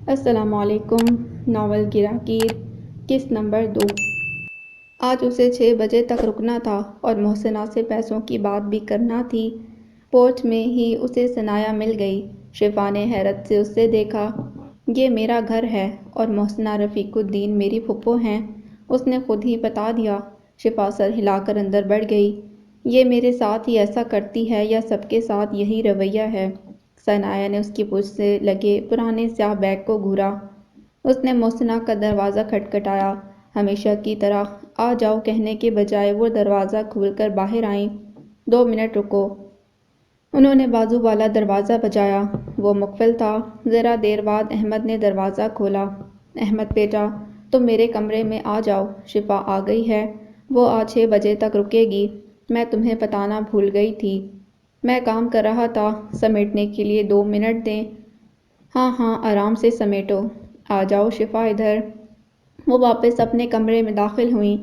السلام علیکم۔ ناول گراگیر قسط نمبر 2۔ آج اسے 6 بجے تک رکنا تھا اور محسنہ سے پیسوں کی بات بھی کرنا تھی۔ پورچ میں ہی اسے ثنایا مل گئی۔ شفا نے حیرت سے اسے دیکھا۔ یہ میرا گھر ہے اور محسنہ رفیق الدین میری پھپھو ہیں، اس نے خود ہی بتا دیا۔ شفا سر ہلا کر اندر بڑھ گئی۔ یہ میرے ساتھ ہی ایسا کرتی ہے یا سب کے ساتھ یہی رویہ ہے؟ ثنایا نے اس کی پشت سے لگے پرانے سیاہ بیگ کو گھورا۔ اس نے محسنہ کا دروازہ کھٹکھٹایا۔ ہمیشہ کی طرح آ جاؤ کہنے کے بجائے وہ دروازہ کھول کر باہر آئیں۔ 2 منٹ رکو۔ انہوں نے بازو والا دروازہ بجایا۔ وہ مقفل تھا۔ ذرا دیر بعد احمد نے دروازہ کھولا۔ احمد بیٹا، تم میرے کمرے میں آ جاؤ، شفا آ گئی ہے، وہ آج 6 بجے تک رکے گی۔ میں تمہیں بتانا بھول گئی تھی۔ میں کام کر رہا تھا، سمیٹنے کے لیے 2 منٹ دیں۔ ہاں ہاں آرام سے سمیٹو۔ آ جاؤ شفا ادھر۔ وہ واپس اپنے کمرے میں داخل ہوئیں۔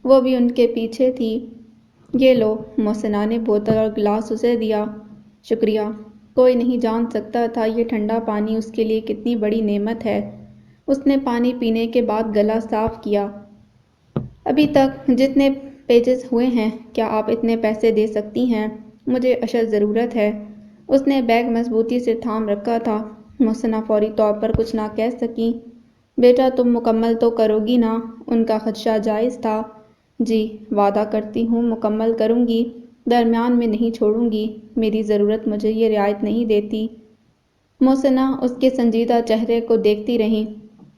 وہ بھی ان کے پیچھے تھی۔ یہ لو، محسنہ نے بوتل اور گلاس اسے دیا۔ شکریہ۔ کوئی نہیں جان سکتا تھا یہ ٹھنڈا پانی اس کے لیے کتنی بڑی نعمت ہے۔ اس نے پانی پینے کے بعد گلا صاف کیا۔ ابھی تک جتنے پیجز ہوئے ہیں، کیا آپ اتنے پیسے دے سکتی ہیں؟ مجھے اشد ضرورت ہے۔ اس نے بیگ مضبوطی سے تھام رکھا تھا۔ محسنہ فوری طور پر کچھ نہ کہہ سکیں۔ بیٹا تم مکمل تو کرو گی نا؟ ان کا خدشہ جائز تھا۔ جی، وعدہ کرتی ہوں مکمل کروں گی، درمیان میں نہیں چھوڑوں گی۔ میری ضرورت مجھے یہ رعایت نہیں دیتی۔ محسنہ اس کے سنجیدہ چہرے کو دیکھتی رہیں۔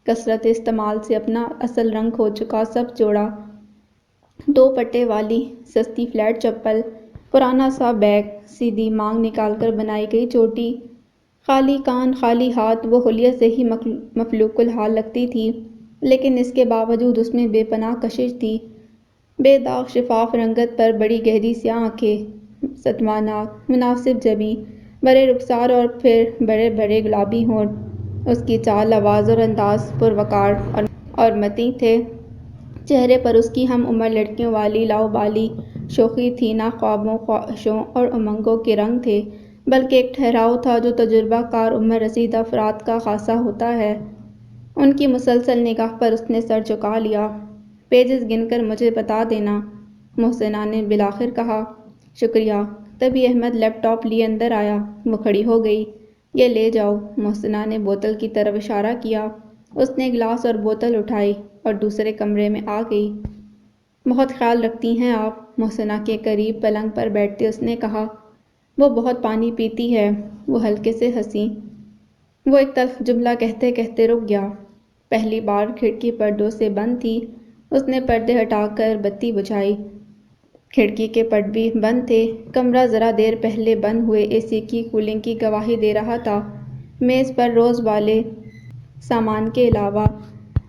کثرت استعمال سے اپنا اصل رنگ کھو چکا سب جوڑا، 2 پٹے والی سستی فلیٹ چپل، پرانا سا بیگ، سیدھی مانگ نکال کر بنائی گئی چوٹی، خالی کان خالی ہاتھ، وہ حلیے سے ہی مفلوق الحال لگتی تھی، لیکن اس کے باوجود اس میں بے پناہ کشش تھی۔ بے داغ شفاف رنگت پر بڑی گہری سیاہ آنکھیں، صدمہ ناک مناسب جبیں، بڑے رخسار اور پھر بڑے بڑے گلابی ہونٹ۔ اس کی چال، آواز اور انداز پروقار اور متیں تھے۔ چہرے پر اس کی ہم عمر لڑکیوں والی لاؤبالی شوخی تھی، نہ خوابوں، خواہشوں اور امنگوں کے رنگ تھے، بلکہ ایک ٹھہراؤ تھا جو تجربہ کار عمر رسیدہ افراد کا خاصہ ہوتا ہے۔ ان کی مسلسل نگاہ پر اس نے سر جھکا لیا۔ پیجز گن کر مجھے بتا دینا، محسنہ نے بالآخر کہا۔ شکریہ۔ تبھی احمد لیپ ٹاپ لیے اندر آیا۔ وہ کھڑی ہو گئی۔ یہ لے جاؤ، محسنہ نے بوتل کی طرف اشارہ کیا۔ اس نے گلاس اور بوتل اٹھائی اور دوسرے کمرے میں آ گئی۔ بہت خیال رکھتی ہیں آپ، محسنہ کے قریب پلنگ پر بیٹھتے اس نے کہا۔ وہ بہت پانی پیتی ہے، وہ ہلکے سے ہنسی۔ وہ ایک تلخ جملہ کہتے کہتے رک گیا۔ پہلی بار کھڑکی پردوں سے بند تھی۔ اس نے پردے ہٹا کر بتی بجھائی۔ کھڑکی کے پٹ بھی بند تھے۔ کمرہ ذرا دیر پہلے بند ہوئے اے سی کی کولنگ کی گواہی دے رہا تھا۔ میز پر روز والے سامان کے علاوہ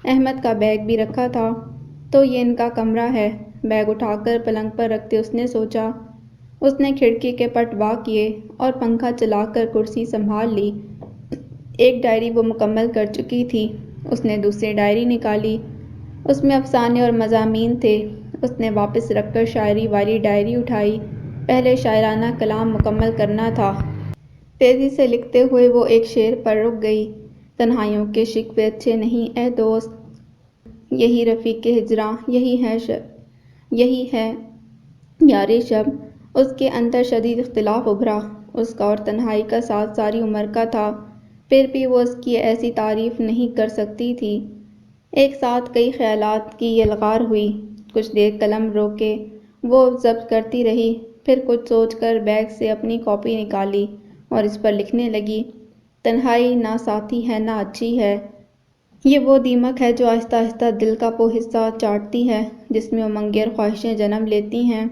احمد کا بیگ بھی رکھا تھا۔ تو یہ ان کا کمرہ ہے، بیگ اٹھا کر پلنگ پر رکھتے اس نے سوچا۔ اس نے کھڑکی کے پٹ وا کیے اور پنکھا چلا کر کرسی سنبھال لی۔ ایک ڈائری وہ مکمل کر چکی تھی۔ اس نے دوسری ڈائری نکالی۔ اس میں افسانے اور مضامین تھے۔ اس نے واپس رکھ کر شاعری والی ڈائری اٹھائی۔ پہلے شاعرانہ کلام مکمل کرنا تھا۔ تیزی سے لکھتے ہوئے وہ ایک شعر پر رک گئی۔ تنہائیوں کے شکوے اچھے نہیں اے دوست، یہی رفیق ہجراں، یہی ہے یارِ شب۔ اس کے اندر شدید اختلاف ابھرا۔ اس کا اور تنہائی کا ساتھ ساری عمر کا تھا، پھر بھی وہ اس کی ایسی تعریف نہیں کر سکتی تھی۔ ایک ساتھ کئی خیالات کی یلغار ہوئی۔ کچھ دیر قلم روکے وہ ضبط کرتی رہی، پھر کچھ سوچ کر بیگ سے اپنی کاپی نکالی اور اس پر لکھنے لگی۔ تنہائی نہ ساتھی ہے نہ اچھی ہے، یہ وہ دیمک ہے جو آہستہ آہستہ دل کا وہ حصہ چاٹتی ہے جس میں امنگیں اور خواہشیں جنم لیتی ہیں۔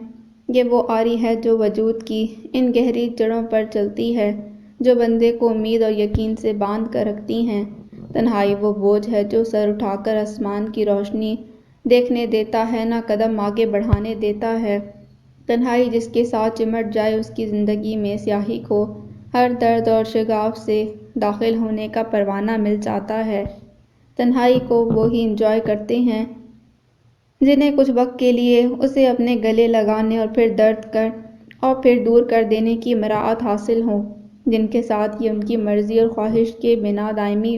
یہ وہ آری ہے جو وجود کی ان گہری جڑوں پر چلتی ہے جو بندے کو امید اور یقین سے باندھ کر رکھتی ہیں۔ تنہائی وہ بوجھ ہے جو سر اٹھا کر آسمان کی روشنی دیکھنے دیتا ہے، نہ قدم آگے بڑھانے دیتا ہے۔ تنہائی جس کے ساتھ چمٹ جائے اس کی زندگی میں سیاہی کو ہر درد اور شگاف سے داخل ہونے کا پروانہ مل جاتا ہے۔ تنہائی کو وہی انجوائے کرتے ہیں جنہیں کچھ وقت کے لیے اسے اپنے گلے لگانے اور پھر دور کر دینے کی مراعات حاصل ہو، جن کے ساتھ یہ ان کی مرضی اور خواہش کے بنا دائمی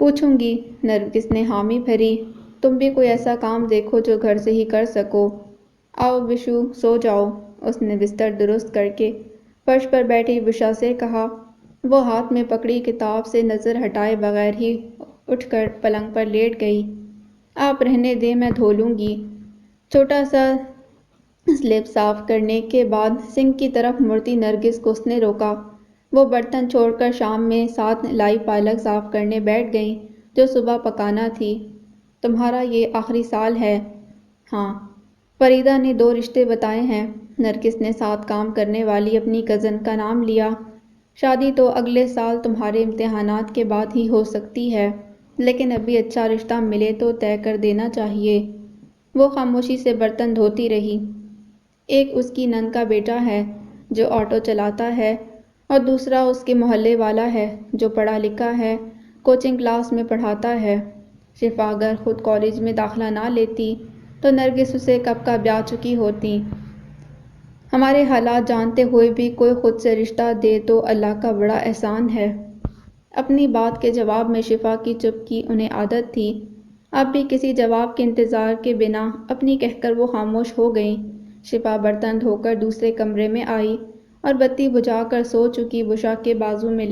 پوچھوں گی، نرگس نے حامی بھری۔ تم بھی کوئی ایسا کام دیکھو جو گھر سے ہی کر سکو۔ آؤ بشو، سو جاؤ، اس نے بستر درست کر کے فرش پر بیٹھی بشا سے کہا۔ وہ ہاتھ میں پکڑی کتاب سے نظر ہٹائے بغیر ہی اٹھ کر پلنگ پر لیٹ گئی۔ آپ رہنے دیں، میں دھو لوں گی۔ چھوٹا سا سلیب صاف کرنے کے بعد سنک کی طرف مڑتی نرگس کو اس نے روکا۔ وہ برتن چھوڑ کر شام میں ساتھ لائی پالک صاف کرنے بیٹھ گئیں جو صبح پکانا تھی۔ تمہارا یہ آخری سال ہے؟ ہاں۔ فریدہ نے 2 رشتے بتائے ہیں۔ نرگس نے ساتھ کام کرنے والی اپنی کزن کا نام لیا۔ شادی تو اگلے سال تمہارے امتحانات کے بعد ہی ہو سکتی ہے، لیکن ابھی اچھا رشتہ ملے تو طے کر دینا چاہیے۔ وہ خاموشی سے برتن دھوتی رہی۔ ایک اس کی نند کا بیٹا ہے جو آٹو چلاتا ہے، اور دوسرا اس کے محلے والا ہے جو پڑھا لکھا ہے، کوچنگ کلاس میں پڑھاتا ہے۔ شفا اگر خود کالج میں داخلہ نہ لیتی تو نرگس اسے کب کا بیاہ چکی ہوتی۔ ہمارے حالات جانتے ہوئے بھی کوئی خود سے رشتہ دے تو اللہ کا بڑا احسان ہے۔ اپنی بات کے جواب میں شفا کی چپ کی انہیں عادت تھی۔ اب بھی کسی جواب کے انتظار کے بنا اپنی کہہ کر وہ خاموش ہو گئیں۔ شفا برتن دھو کر دوسرے کمرے میں آئی اور بتی بجھا کر سو چکی بشا کے بازو میں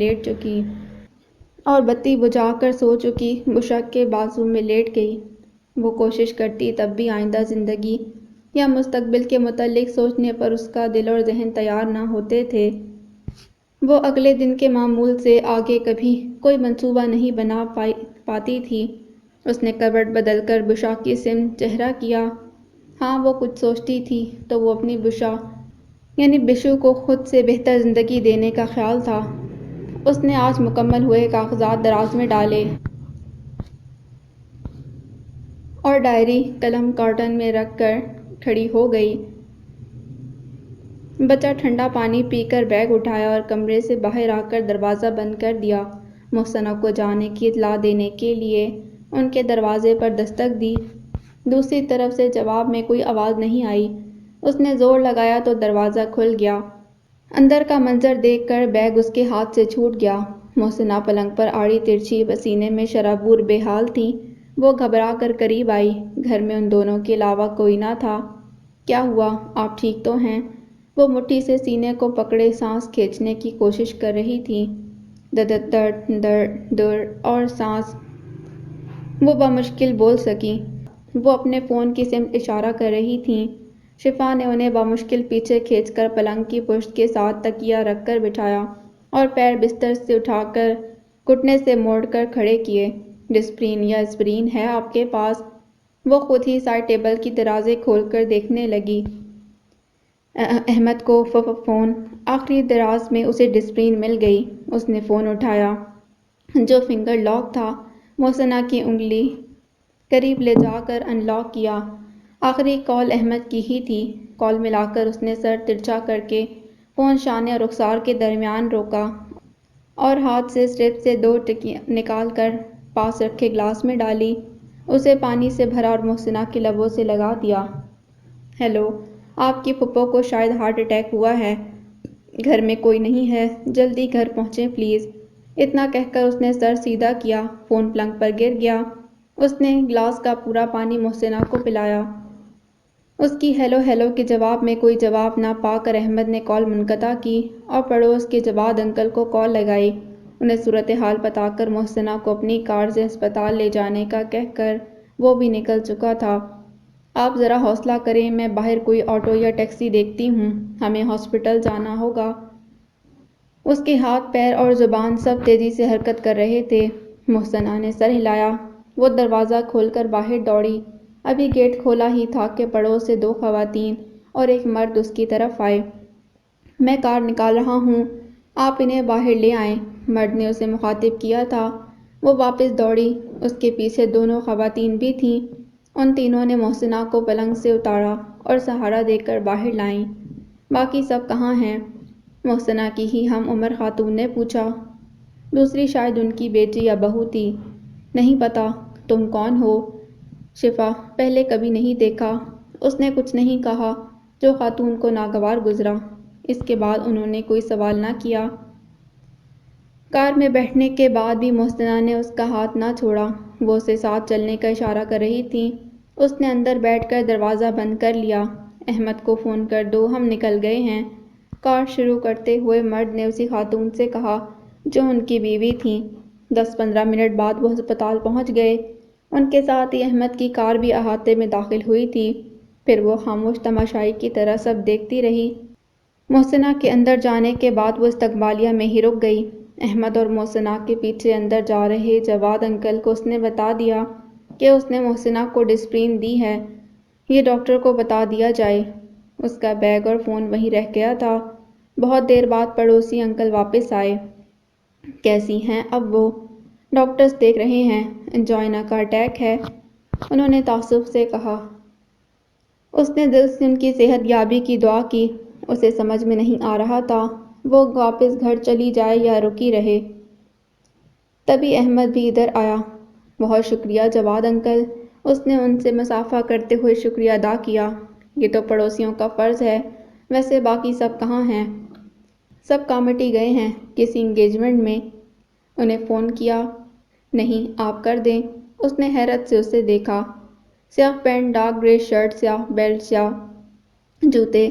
لیٹ گئی۔ وہ کوشش کرتی تب بھی آئندہ زندگی یا مستقبل کے متعلق سوچنے پر اس کا دل اور ذہن تیار نہ ہوتے تھے۔ وہ اگلے دن کے معمول سے آگے کبھی کوئی منصوبہ نہیں بنا پاتی تھی۔ اس نے کروٹ بدل کر بشا کی سمت چہرہ کیا۔ ہاں، وہ کچھ سوچتی تھی تو وہ اپنی بشا یعنی بشو کو خود سے بہتر زندگی دینے کا خیال تھا۔ اس نے آج مکمل ہوئے کاغذات دراز میں ڈالے اور ڈائری قلم کارٹن میں رکھ کر کھڑی ہو گئی۔ بچہ ٹھنڈا پانی پی کر بیگ اٹھایا اور کمرے سے باہر آ کر دروازہ بند کر دیا۔ محسنہ کو جانے کی اطلاع دینے کے لیے ان کے دروازے پر دستک دی۔ دوسری طرف سے جواب میں کوئی آواز نہیں آئی۔ اس نے زور لگایا تو دروازہ کھل گیا۔ اندر کا منظر دیکھ کر بیگ اس کے ہاتھ سے چھوٹ گیا۔ محسنہ پلنگ پر آڑی ترچھی پسینے میں شرابور بے حال تھی۔ وہ گھبرا کر قریب آئی۔ گھر میں ان دونوں کے علاوہ کوئی نہ تھا۔ کیا ہوا؟ آپ ٹھیک تو ہیں؟ وہ مٹھی سے سینے کو پکڑے سانس کھینچنے کی کوشش کر رہی تھی۔ درد درد اور سانس۔ وہ بمشکل بول سکی۔ وہ اپنے فون کی سمت اشارہ کر رہی تھیں۔ شفا نے انہیں بمشکل پیچھے کھینچ کر پلنگ کی پشت کے ساتھ تکیہ رکھ کر بٹھایا اور پیر بستر سے اٹھا کر گھٹنے سے موڑ کر کھڑے کیے۔ ڈسپرین یا اسپرین ہے آپ کے پاس؟ وہ خود ہی سائڈ ٹیبل کی درازیں کھول کر دیکھنے لگی۔ احمد کو فون۔ آخری دراز میں اسے ڈسپرین مل گئی۔ اس نے فون اٹھایا جو فنگر لاک تھا۔ محسنہ کی انگلی قریب لے جا کر ان لاک کیا۔ آخری کال احمد کی ہی تھی۔ کال ملا کر اس نے سر ترچھا کر کے فون شانے اور رخسار کے درمیان روکا اور ہاتھ سے سٹرپ سے 2 ٹکیاں نکال کر پاس رکھے گلاس میں ڈالی۔ اسے پانی سے بھرا اور محسنہ کے لبوں سے لگا دیا۔ ہیلو، آپ کی پھپھو کو شاید ہارٹ اٹیک ہوا ہے۔ گھر میں کوئی نہیں ہے؟ جلدی گھر پہنچیں پلیز۔ اتنا کہہ کر اس نے سر سیدھا کیا۔ فون پلنگ پر گر گیا۔ اس نے گلاس کا پورا پانی محسنہ کو پلایا۔ اس کی ہیلو ہیلو کے جواب میں کوئی جواب نہ پا کر احمد نے کال منقطع کی اور پڑوس کے جواد انکل کو کال لگائی۔ انہیں صورتحال بتا کر محسنہ کو اپنی کار سے ہسپتال لے جانے کا کہہ کر وہ بھی نکل چکا تھا۔ آپ ذرا حوصلہ کریں، میں باہر کوئی آٹو یا ٹیکسی دیکھتی ہوں، ہمیں ہاسپٹل جانا ہوگا۔ اس کے ہاتھ، پیر اور زبان سب تیزی سے حرکت کر رہے تھے۔ محسنہ نے سر ہلایا۔ وہ دروازہ کھول کر باہر دوڑی۔ ابھی گیٹ کھولا ہی تھا کہ پڑوس سے 2 خواتین اور ایک مرد اس کی طرف آئے۔ میں کار نکال رہا ہوں، آپ انہیں باہر لے آئیں، مرد نے اسے مخاطب کیا تھا۔ وہ واپس دوڑی۔ اس کے پیچھے دونوں خواتین بھی تھیں۔ ان تینوں نے محسنہ کو پلنگ سے اتارا اور سہارا دے کر باہر لائیں۔ باقی سب کہاں ہیں؟ محسنہ کی ہی ہم عمر خاتون نے پوچھا۔ دوسری شاید ان کی بیٹی یا بہو تھی۔ نہیں پتہ۔ تم کون ہو؟ شفا۔ پہلے کبھی نہیں دیکھا۔ اس نے کچھ نہیں کہا جو خاتون کو ناگوار گزرا۔ اس کے بعد انہوں نے کوئی سوال نہ کیا۔ کار میں بیٹھنے کے بعد بھی محسنہ نے اس کا ہاتھ نہ چھوڑا۔ وہ اسے ساتھ چلنے کا اشارہ کر رہی تھی۔ اس نے اندر بیٹھ کر دروازہ بند کر لیا۔ احمد کو فون کر دو، ہم نکل گئے ہیں۔ کار شروع کرتے ہوئے مرد نے اسی خاتون سے کہا جو ان کی بیوی تھیں۔ 10-15 منٹ بعد وہ ہسپتال پہنچ گئے۔ ان کے ساتھ ہی احمد کی کار بھی احاطے میں داخل ہوئی تھی۔ پھر وہ خاموش تماشائی کی طرح سب دیکھتی رہی۔ محسنہ کے اندر جانے کے بعد وہ استقبالیہ میں ہی رک گئی۔ احمد اور محسنہ کے پیچھے اندر جا رہے جواد انکل کو اس نے بتا دیا کہ اس نے محسنہ کو ڈسپرین دی ہے، یہ ڈاکٹر کو بتا دیا جائے۔ اس کا بیگ اور فون وہیں رہ گیا تھا۔ بہت دیر بعد پڑوسی انکل واپس آئے۔ کیسی ہیں اب وہ؟ ڈاکٹرز دیکھ رہے ہیں، انجائنا کا اٹیک ہے، انہوں نے تعصب سے کہا۔ اس نے دل سے ان کی صحت یابی کی دعا کی۔ اسے سمجھ میں نہیں آ رہا تھا وہ واپس گھر چلی جائے یا رکی رہے۔ تبھی احمد بھی ادھر آیا۔ بہت شکریہ جواد انکل، اس نے ان سے مصافحہ کرتے ہوئے شکریہ ادا کیا۔ یہ تو پڑوسیوں کا فرض ہے، ویسے باقی سب کہاں ہیں؟ سب کامٹی گئے ہیں کسی انگیجمنٹ میں۔ انہیں فون کیا؟ نہیں، آپ کر دیں۔ اس نے حیرت سے اسے دیکھا۔ سیاہ پینٹ، ڈارک گرے شرٹ، سیاہ بیلٹ، سیاہ جوتے،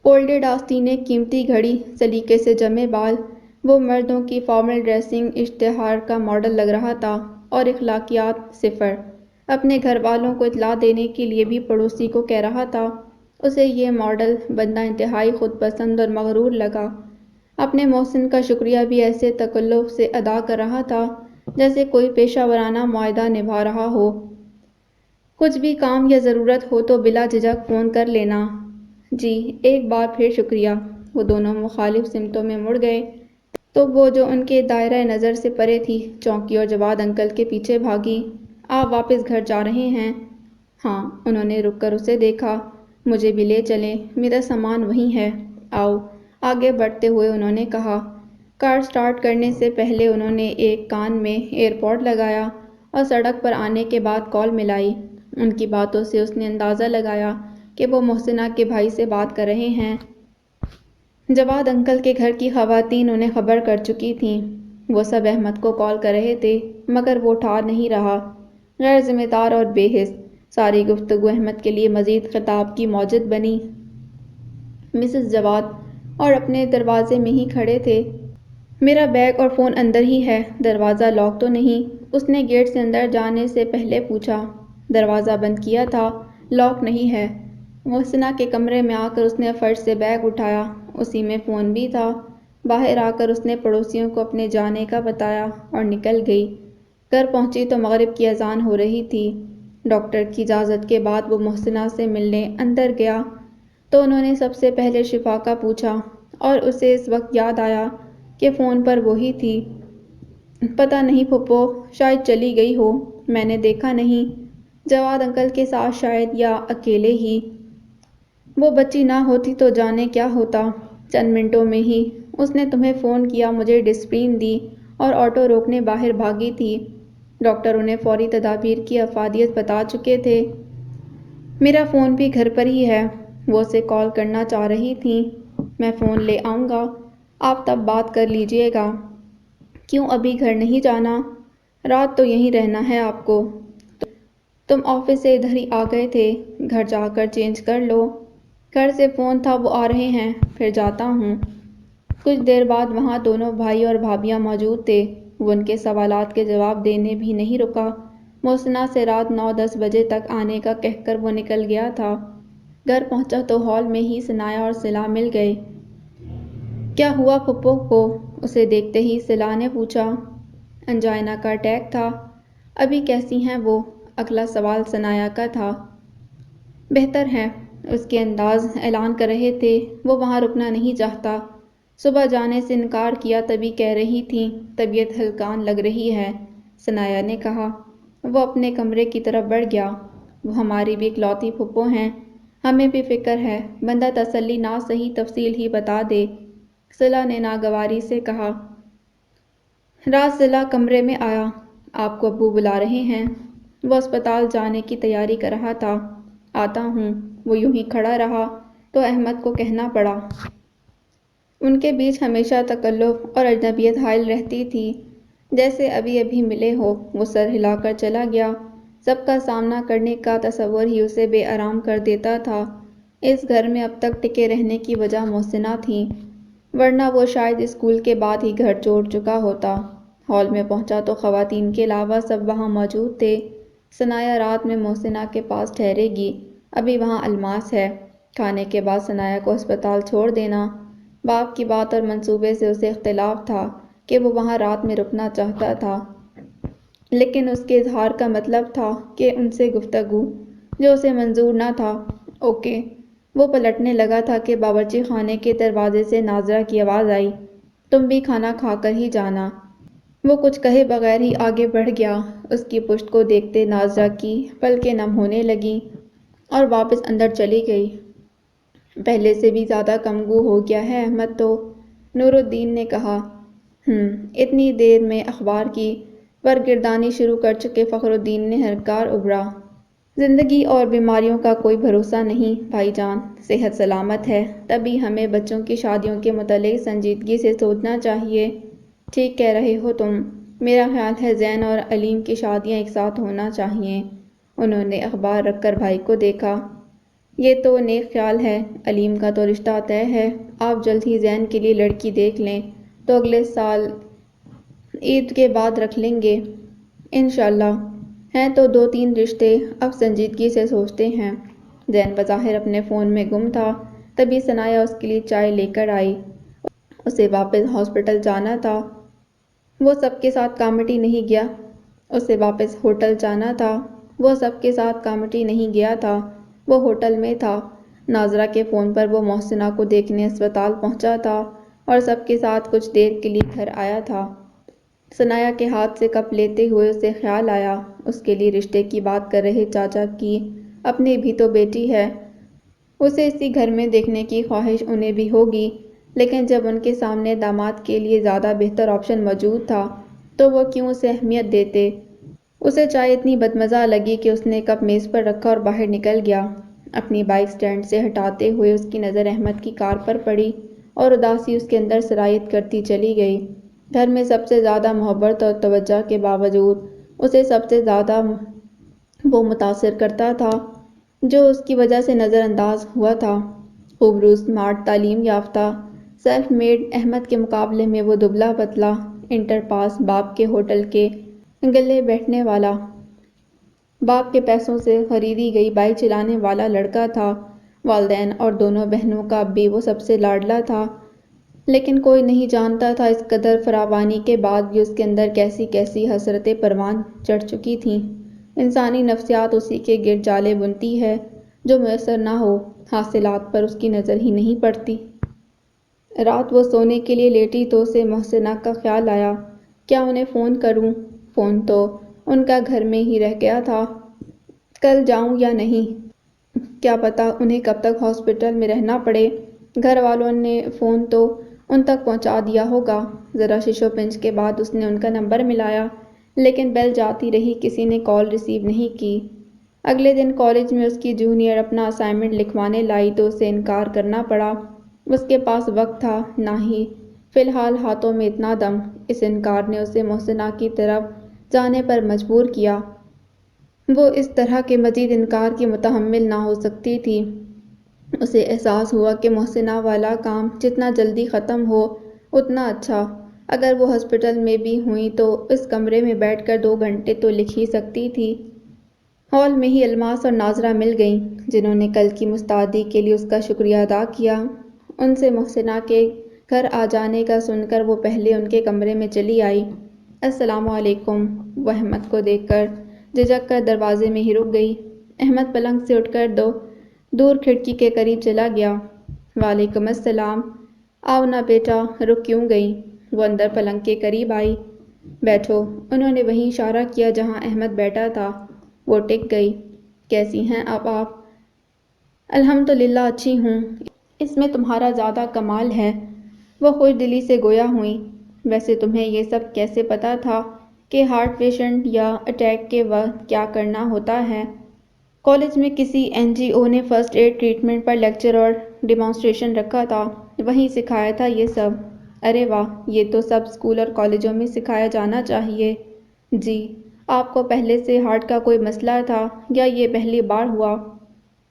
فولڈڈ آستینیں، قیمتی گھڑی، سلیقے سے جمے بال۔ وہ مردوں کی فارمل ڈریسنگ اشتہار کا ماڈل لگ رہا تھا اور اخلاقیات صفر۔ اپنے گھر والوں کو اطلاع دینے کے لیے بھی پڑوسی کو کہہ رہا تھا۔ اسے یہ ماڈل بندہ انتہائی خود پسند اور مغرور لگا۔ اپنے محسن کا شکریہ بھی ایسے تکلف سے ادا کر رہا تھا جیسے کوئی پیشہ ورانہ معاہدہ نبھا رہا ہو۔ کچھ بھی کام یا ضرورت ہو تو بلا جھجک فون کر لینا۔ جی، ایک بار پھر شکریہ۔ وہ دونوں مخالف سمتوں میں مڑ گئے تو وہ جو ان کے دائرہ نظر سے پرے تھی چونکی اور جواد انکل کے پیچھے بھاگی۔ آپ واپس گھر جا رہے ہیں؟ ہاں، انہوں نے رک کر اسے دیکھا۔ مجھے بھی لے چلیں، میرا سامان وہیں ہے، آؤ۔ آگے بڑھتے ہوئے انہوں نے کہا۔ کار سٹارٹ کرنے سے پہلے انہوں نے ایک کان میں ایئرپوڈ لگایا اور سڑک پر آنے کے بعد کال ملائی۔ ان کی باتوں سے اس نے اندازہ لگایا کہ وہ محسنہ کے بھائی سے بات کر رہے ہیں۔ جواد انکل کے گھر کی خواتین انہیں خبر کر چکی تھیں۔ وہ سب احمد کو کال کر رہے تھے مگر وہ اٹھا نہیں رہا۔ غیر ذمہ دار اور بے حس۔ ساری گفتگو احمد کے لیے مزید خطاب کی موجد بنی۔ مسز جواد اور اپنے دروازے میں ہی کھڑے تھے۔ میرا بیگ اور فون اندر ہی ہے، دروازہ لاک تو نہیں؟ اس نے گیٹ سے اندر جانے سے پہلے پوچھا۔ دروازہ بند کیا تھا، لاک نہیں ہے۔ محسنہ کے کمرے میں آ کر اس نے فرش سے بیگ اٹھایا، اسی میں فون بھی تھا۔ باہر آ کر اس نے پڑوسیوں کو اپنے جانے کا بتایا اور نکل گئی۔ گھر پہنچی تو مغرب کی اذان ہو رہی تھی۔ ڈاکٹر کی اجازت کے بعد وہ محسنہ سے ملنے اندر گیا تو انہوں نے سب سے پہلے شفا کا پوچھا اور اسے اس وقت یاد آیا کہ فون پر وہی تھی۔ پتہ نہیں پھپھو، شاید چلی گئی ہو، میں نے دیکھا نہیں۔ جواد انکل کے ساتھ شاید، یا اکیلے ہی۔ وہ بچی نہ ہوتی تو جانے کیا ہوتا۔ چند منٹوں میں ہی اس نے تمہیں فون کیا، مجھے ڈسپرین دی اور آٹو روکنے باہر بھاگی تھی۔ ڈاکٹر انہیں فوری تدابیر کی افادیت بتا چکے تھے۔ میرا فون بھی گھر پر ہی ہے، وہ اسے کال کرنا چاہ رہی تھیں۔ میں فون لے آؤں گا، آپ تب بات کر لیجئے گا۔ کیوں ابھی گھر نہیں جانا؟ رات تو یہیں رہنا ہے آپ کو۔ تم آفس سے ادھر ہی آ گئے تھے، گھر جا کر چینج کر لو۔ گھر سے فون تھا، وہ آ رہے ہیں، پھر جاتا ہوں۔ کچھ دیر بعد وہاں دونوں بھائی اور بھابیاں موجود تھے۔ وہ ان کے سوالات کے جواب دینے بھی نہیں رکا۔ محسنہ سے رات 9-10 بجے تک آنے کا کہہ کر وہ نکل گیا تھا۔ گھر پہنچا تو ہال میں ہی ثنایا اور صلہ مل گئے۔ کیا ہوا پھپھو کو؟ اسے دیکھتے ہی صلہ نے پوچھا۔ انجائنا کا اٹیک تھا۔ ابھی کیسی ہیں وہ؟ اگلا سوال ثنایا کا تھا۔ بہتر ہیں، اس کے انداز اعلان کر رہے تھے وہ وہاں رکنا نہیں چاہتا۔ صبح جانے سے انکار کیا تبھی کہہ رہی تھیں طبیعت ہلکان لگ رہی ہے، ثنایا نے کہا۔ وہ اپنے کمرے کی طرف بڑھ گیا۔ وہ ہماری بھی اکلوتی پھپھو ہیں، ہمیں بھی فکر ہے، بندہ تسلی نہ سہی تفصیل ہی بتا دے، صلہ نے ناگواری سے کہا۔ رات صلہ کمرے میں آیا۔ آپ کو ابو بلا رہے ہیں۔ وہ اسپتال جانے کی تیاری کر رہا تھا۔ آتا ہوں۔ وہ یوں ہی کھڑا رہا تو احمد کو کہنا پڑا۔ ان کے بیچ ہمیشہ تکلف اور اجنبیت حائل رہتی تھی، جیسے ابھی ابھی ملے ہو۔ وہ سر ہلا کر چلا گیا۔ سب کا سامنا کرنے کا تصور ہی اسے بے آرام کر دیتا تھا۔ اس گھر میں اب تک ٹکے رہنے کی وجہ محسنہ تھی، ورنہ وہ شاید اسکول کے بعد ہی گھر چھوڑ چکا ہوتا۔ ہال میں پہنچا تو خواتین کے علاوہ سب وہاں موجود تھے۔ ثنایا رات میں محسنہ کے پاس ٹھہرے گی، ابھی وہاں الماس ہے۔ کھانے کے بعد ثنایا کو ہسپتال چھوڑ دینا۔ باپ کی بات اور منصوبے سے اسے اختلاف تھا کہ وہ وہاں رات میں رکنا چاہتا تھا، لیکن اس کے اظہار کا مطلب تھا کہ ان سے گفتگو، جو اسے منظور نہ تھا۔ اوکے۔ وہ پلٹنے لگا تھا کہ باورچی خانے کے دروازے سے ناظرہ کی آواز آئی، تم بھی کھانا کھا کر ہی جانا۔ وہ کچھ کہے بغیر ہی آگے بڑھ گیا۔ اس کی پشت کو دیکھتے ناظرہ کی پلکیں نم ہونے لگیں اور واپس اندر چلی گئی۔ پہلے سے بھی زیادہ کم گو ہو گیا ہے احمد تو، نور الدین نے کہا۔ اتنی دیر میں اخبار کی برگردانی شروع کر چکے فخر الدین نے ہرکار ابھرا۔ زندگی اور بیماریوں کا کوئی بھروسہ نہیں بھائی جان، صحت سلامت ہے تبھی ہمیں بچوں کی شادیوں کے متعلق سنجیدگی سے سوچنا چاہیے۔ ٹھیک کہہ رہے ہو تم، میرا خیال ہے زین اور علیم کی شادیاں ایک ساتھ ہونا چاہئیں۔ انہوں نے اخبار رکھ کر بھائی کو دیکھا۔ یہ تو نیک خیال ہے، علیم کا تو رشتہ طے ہے، آپ جلد ہی زین کے لیے لڑکی دیکھ لیں تو اگلے سال عید کے بعد رکھ لیں گے انشاءاللہ۔ ہیں تو دو تین رشتے، اب سنجیدگی سے سوچتے ہیں۔ زین بظاہر اپنے فون میں گم تھا، تبھی ثنایا اس کے لیے چائے لے کر آئی۔ اسے واپس ہاسپٹل جانا تھا، وہ سب کے ساتھ کامیڈی نہیں گیا۔ اسے واپس ہوٹل جانا تھا، وہ سب کے ساتھ کامیڈی نہیں گیا تھا، وہ ہوٹل میں تھا۔ ناظرہ کے فون پر وہ محسنہ کو دیکھنے ہسپتال پہنچا تھا اور سب کے ساتھ کچھ دیر کے لیے گھر آیا تھا۔ ثنایا کے ہاتھ سے کپ لیتے ہوئے اسے خیال آیا، اس کے لیے رشتے کی بات کر رہے چاچا کی اپنی بھی تو بیٹی ہے، اسے اسی گھر میں دیکھنے کی خواہش انہیں بھی ہوگی، لیکن جب ان کے سامنے داماد کے لیے زیادہ بہتر آپشن موجود تھا تو وہ کیوں اسے اہمیت دیتے۔ اسے چائے اتنی بدمزہ لگی کہ اس نے کپ میز پر رکھا اور باہر نکل گیا۔ اپنی بائک سٹینڈ سے ہٹاتے ہوئے اس کی نظر احمد کی کار پر پڑی اور اداسی اس کے اندر سرایت کرتی چلی گئی۔ گھر میں سب سے زیادہ محبت اور توجہ کے باوجود اسے سب سے زیادہ وہ متاثر کرتا تھا جو اس کی وجہ سے نظر انداز ہوا تھا۔ خوبرو، اسمارٹ، تعلیم یافتہ، سیلف میڈ احمد کے مقابلے میں وہ دبلا پتلا، انٹر پاس، باپ کے ہوٹل کے گلے بیٹھنے والا، باپ کے پیسوں سے خریدی گئی بائک چلانے والا لڑکا تھا۔ والدین اور دونوں بہنوں کا اب بھی وہ سب سے لاڈلا تھا، لیکن کوئی نہیں جانتا تھا اس قدر فراوانی کے بعد بھی اس کے اندر کیسی کیسی حسرتیں پروان چڑھ چکی تھیں۔ انسانی نفسیات اسی کے گرد جالے بنتی ہے جو میسر نہ ہو، حاصلات پر اس کی نظر ہی نہیں پڑتی۔ رات وہ سونے کے لیے لیٹی تو اسے محسنہ کا خیال آیا، کیا انہیں فون کروں؟ فون تو ان کا گھر میں ہی رہ گیا تھا، کل جاؤں یا نہیں؟ کیا پتہ انہیں کب تک ہاسپٹل میں رہنا پڑے۔ گھر والوں نے فون تو ان تک پہنچا دیا ہوگا۔ ذرا شش و پنج کے بعد اس نے ان کا نمبر ملایا، لیکن بیل جاتی رہی، کسی نے کال ریسیو نہیں کی۔ اگلے دن کالج میں اس کی جونیئر اپنا اسائنمنٹ لکھوانے لائی تو اسے انکار کرنا پڑا۔ اس کے پاس وقت تھا نہ ہی فی الحال ہاتھوں میں اتنا دم۔ اس انکار نے اسے محسنہ کی طرف جانے پر مجبور کیا۔ وہ اس طرح کے مزید انکار کی متحمل نہ ہو سکتی تھی۔ اسے احساس ہوا کہ محسنہ والا کام جتنا جلدی ختم ہو اتنا اچھا۔ اگر وہ ہاسپٹل میں بھی ہوئیں تو اس کمرے میں بیٹھ کر 2 گھنٹے تو لکھ ہی سکتی تھی۔ ہال میں ہی الماس اور ناظرہ مل گئیں، جنہوں نے کل کی مستعدی کے لیے اس کا شکریہ ادا کیا۔ ان سے محسنہ کے گھر آ جانے کا سن کر وہ پہلے ان کے کمرے میں چلی آئی۔ السلام علیکم۔ وہ احمد کو دیکھ کر جھجک کر دروازے میں ہی رک گئی۔ احمد پلنگ سے اٹھ کر دور کھڑکی کے قریب چلا گیا۔ وعلیکم السلام، آؤ نا بیٹا، رک کیوں گئی؟ وہ اندر پلنگ کے قریب آئی۔ بیٹھو۔ انہوں نے وہیں اشارہ کیا جہاں احمد بیٹھا تھا۔ وہ ٹک گئی۔ کیسی ہیں اب آپ؟ الحمدللہ اچھی ہوں، اس میں تمہارا زیادہ کمال ہے۔ وہ خوش دلی سے گویا ہوئیں۔ ویسے تمہیں یہ سب کیسے پتہ تھا کہ ہارٹ پیشنٹ یا اٹیک کے وقت کیا کرنا ہوتا ہے؟ کالج میں کسی NGO نے فرسٹ ایڈ ٹریٹمنٹ پر لیکچر اور ڈیمانسٹریشن رکھا تھا، وہیں سکھایا تھا یہ سب؟ ارے واہ، یہ تو سب اسکول اور کالجوں میں سکھایا جانا چاہیے۔ جی، آپ کو پہلے سے ہارٹ کا کوئی مسئلہ تھا یا یہ پہلی بار ہوا؟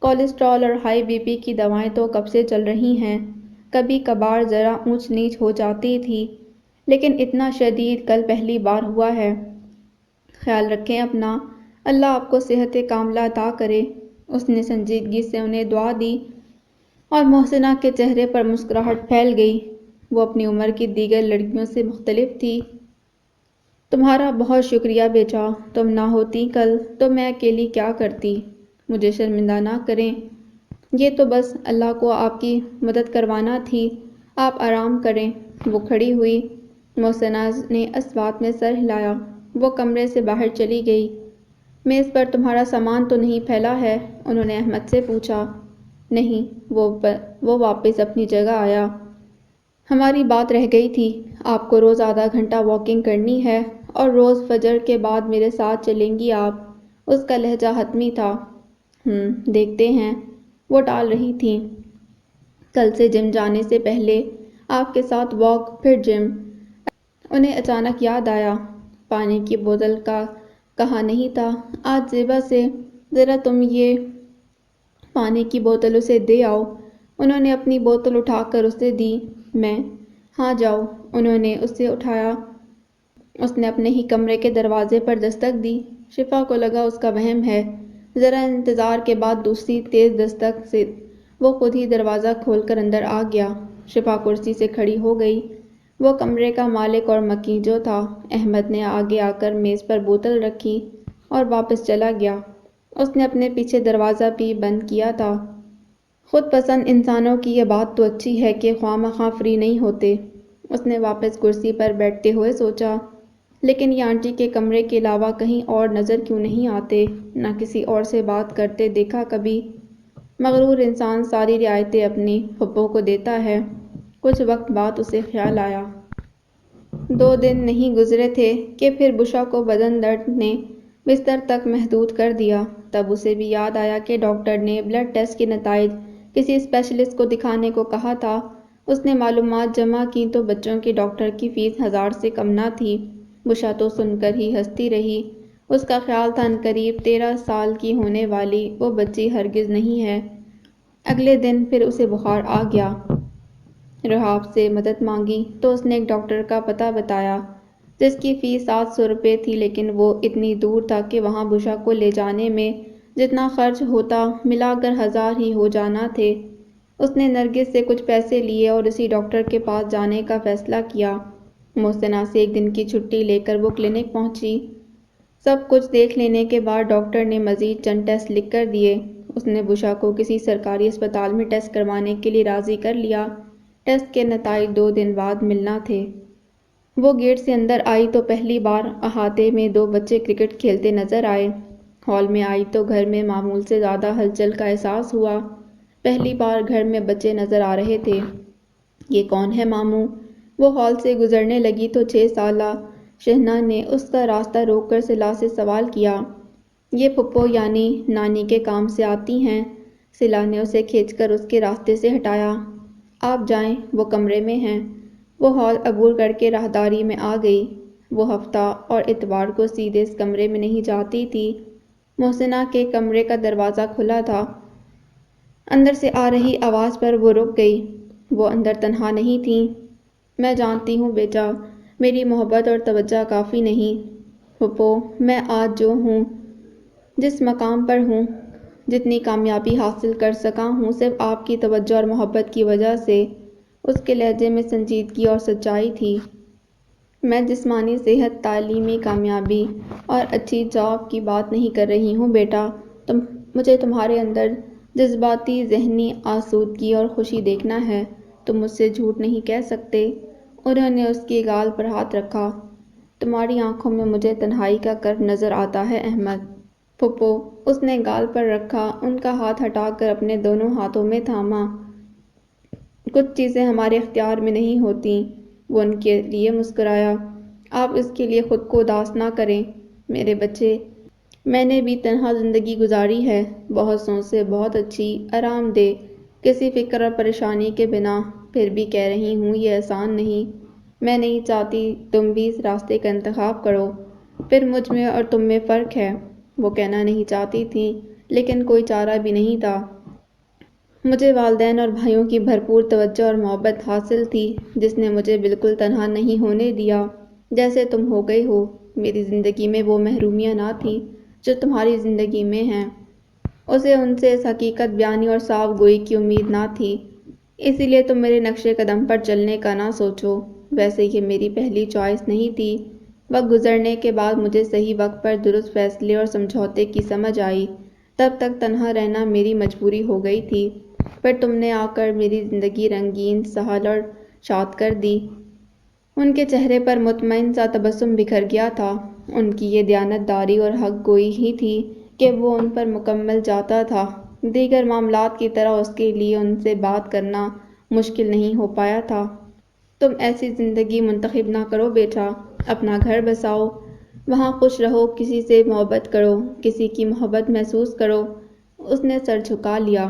کولیسٹرول اور ہائی بی پی کی دوائیں تو کب سے چل رہی ہیں، کبھی کبھار ذرا اونچ نیچ ہو جاتی تھی، لیکن اتنا شدید کل پہلی بار ہوا ہے۔ خیال رکھیں اپنا، اللہ آپ کو صحت کاملہ عطا کرے۔ اس نے سنجیدگی سے انہیں دعا دی اور محسنہ کے چہرے پر مسکراہٹ پھیل گئی۔ وہ اپنی عمر کی دیگر لڑکیوں سے مختلف تھی۔ تمہارا بہت شکریہ بیٹا، تم نہ ہوتی کل تو میں اکیلی کیا کرتی۔ مجھے شرمندہ نہ کریں، یہ تو بس اللہ کو آپ کی مدد کروانا تھی۔ آپ آرام کریں۔ وہ کھڑی ہوئی۔ محسنہ نے اسوات میں سر ہلایا۔ وہ کمرے سے باہر چلی گئی۔ میز پر تمہارا سامان تو نہیں پھیلا ہے؟ انہوں نے احمد سے پوچھا۔ نہیں، وہ واپس اپنی جگہ آیا۔ ہماری بات رہ گئی تھی، آپ کو روز آدھا گھنٹہ واکنگ کرنی ہے اور روز فجر کے بعد میرے ساتھ چلیں گی آپ۔ اس کا لہجہ حتمی تھا۔ دیکھتے ہیں، وہ ٹال رہی تھیں۔ کل سے جم جانے سے پہلے آپ کے ساتھ واک پھر جم۔ انہیں اچانک یاد آیا، پانی کی بوتل کا کہا نہیں تھا۔ آج زیبا سے، ذرا تم یہ پانی کی بوتل اسے دے آؤ۔ انہوں نے اپنی بوتل اٹھا کر اسے دی۔ میں؟ ہاں جاؤ۔ انہوں نے اسے اٹھایا۔ اس نے اپنے ہی کمرے کے دروازے پر دستک دی۔ شفا کو لگا اس کا وہم ہے۔ ذرا انتظار کے بعد دوسری تیز دستک سے وہ خود ہی دروازہ کھول کر اندر آ گیا۔ شفا کرسی سے کھڑی ہو گئی۔ وہ کمرے کا مالک اور مکی جو تھا۔ احمد نے آگے آ کر میز پر بوتل رکھی اور واپس چلا گیا۔ اس نے اپنے پیچھے دروازہ بھی بند کیا تھا۔ خود پسند انسانوں کی یہ بات تو اچھی ہے کہ خواہ مخواہ فری نہیں ہوتے۔ اس نے واپس کرسی پر بیٹھتے ہوئے سوچا، لیکن یہ آنٹی کے کمرے کے علاوہ کہیں اور نظر کیوں نہیں آتے؟ نہ کسی اور سے بات کرتے دیکھا کبھی۔ مغرور انسان ساری رعایتیں اپنی پھپھو کو دیتا ہے۔ کچھ وقت بعد اسے خیال آیا۔ 2 دن نہیں گزرے تھے کہ پھر بشرا کو بدن درد نے بستر تک محدود کر دیا۔ تب اسے بھی یاد آیا کہ ڈاکٹر نے بلڈ ٹیسٹ کے نتائج کسی اسپیشلسٹ کو دکھانے کو کہا تھا۔ اس نے معلومات جمع کیں تو بچوں کے ڈاکٹر کی فیس 1000 سے کم نہ تھی۔ بشرا تو سن کر ہی ہنستی رہی۔ اس کا خیال تھا عنقریب 13 سال کی ہونے والی وہ بچی ہرگز نہیں ہے۔ اگلے دن پھر اسے بخار آ گیا۔ رحاب سے مدد مانگی تو اس نے ایک ڈاکٹر کا پتہ بتایا جس کی فیس 700 روپے تھی، لیکن وہ اتنی دور تھا کہ وہاں بشرا کو لے جانے میں جتنا خرچ ہوتا ملا کر 1000 ہی ہو جانا تھے۔ اس نے نرگس سے کچھ پیسے لیے اور اسی ڈاکٹر کے پاس جانے کا فیصلہ کیا۔ محسنہ سے ایک دن کی چھٹی لے کر وہ کلینک پہنچی۔ سب کچھ دیکھ لینے کے بعد ڈاکٹر نے مزید چند ٹیسٹ لکھ کر دیے۔ اس نے بشرا کو کسی سرکاری اسپتال میں ٹیسٹ کروانے کے لیے راضی کر لیا۔ ٹیسٹ کے نتائج 2 دن بعد ملنا تھے۔ وہ گیٹ سے اندر آئی تو پہلی بار احاطے میں 2 بچے کرکٹ کھیلتے نظر آئے۔ ہال میں آئی تو گھر میں معمول سے زیادہ ہلچل کا احساس ہوا۔ پہلی بار گھر میں بچے نظر آ رہے تھے۔ یہ کون ہے ماموں؟ وہ ہال سے گزرنے لگی تو 6 سالہ شہناز نے اس کا راستہ روک کر صلا سے سوال کیا۔ یہ پھپھو یعنی نانی کے کام سے آتی ہیں؟ صلا نے اسے کھینچ کر اس کے راستے سے ہٹایا۔ آپ جائیں، وہ کمرے میں ہیں۔ وہ ہال عبور کر کے راہداری میں آ گئی۔ وہ ہفتہ اور اتوار کو سیدھے اس کمرے میں نہیں جاتی تھی۔ محسنہ کے کمرے کا دروازہ کھلا تھا۔ اندر سے آ رہی آواز پر وہ رک گئی۔ وہ اندر تنہا نہیں تھیں۔ میں جانتی ہوں بیٹا، میری محبت اور توجہ کافی نہیں۔ پھپھو، میں آج جو ہوں، جس مقام پر ہوں، جتنی کامیابی حاصل کر سکا ہوں، صرف آپ کی توجہ اور محبت کی وجہ سے۔ اس کے لہجے میں سنجیدگی اور سچائی تھی۔ میں جسمانی صحت، تعلیمی کامیابی اور اچھی جاب کی بات نہیں کر رہی ہوں بیٹا۔ مجھے تمہارے اندر جذباتی ذہنی آسودگی اور خوشی دیکھنا ہے۔ تم مجھ سے جھوٹ نہیں کہہ سکتے۔ انہوں نے اس کی گال پر ہاتھ رکھا۔ تمہاری آنکھوں میں مجھے تنہائی کا کرب نظر آتا ہے احمد۔ پھپھو، اس نے گال پر رکھا ان کا ہاتھ ہٹا کر اپنے دونوں ہاتھوں میں تھاما۔ کچھ چیزیں ہمارے اختیار میں نہیں ہوتیں۔ وہ ان کے لیے مسکرایا۔ آپ اس کے لیے خود کو اداس نہ کریں میرے بچے۔ میں نے بھی تنہا زندگی گزاری ہے، بہت سوں سے، بہت اچھی، آرام دہ، کسی فکر اور پریشانی کے بنا۔ پھر بھی کہہ رہی ہوں یہ آسان نہیں۔ میں نہیں چاہتی تم بھی اس راستے کا انتخاب کرو۔ پھر مجھ میں اور تم میں فرق ہے۔ وہ کہنا نہیں چاہتی تھی لیکن کوئی چارہ بھی نہیں تھا۔ مجھے والدین اور بھائیوں کی بھرپور توجہ اور محبت حاصل تھی جس نے مجھے بالکل تنہا نہیں ہونے دیا جیسے تم ہو گئے ہو۔ میری زندگی میں وہ محرومیاں نہ تھیں جو تمہاری زندگی میں ہیں۔ اسے ان سے اس حقیقت بیانی اور صاف گوئی کی امید نہ تھی، اسی لیے تم میرے نقش قدم پر چلنے کا نہ سوچو۔ ویسے یہ میری پہلی چوائس نہیں تھی۔ وقت گزرنے کے بعد مجھے صحیح وقت پر درست فیصلے اور سمجھوتے کی سمجھ آئی۔ تب تک تنہا رہنا میری مجبوری ہو گئی تھی، پھر تم نے آ کر میری زندگی رنگین، سہل اور شاد کر دی۔ ان کے چہرے پر مطمئن سا تبسم بکھر گیا تھا۔ ان کی یہ دیانت داری اور حق گوئی ہی تھی کہ وہ ان پر مکمل جاتا تھا۔ دیگر معاملات کی طرح اس کے لیے ان سے بات کرنا مشکل نہیں ہو پایا تھا۔ تم ایسی زندگی منتخب نہ کرو بیٹا۔ اپنا گھر بساؤ، وہاں خوش رہو، کسی سے محبت کرو، کسی کی محبت محسوس کرو۔ اس نے سر جھکا لیا۔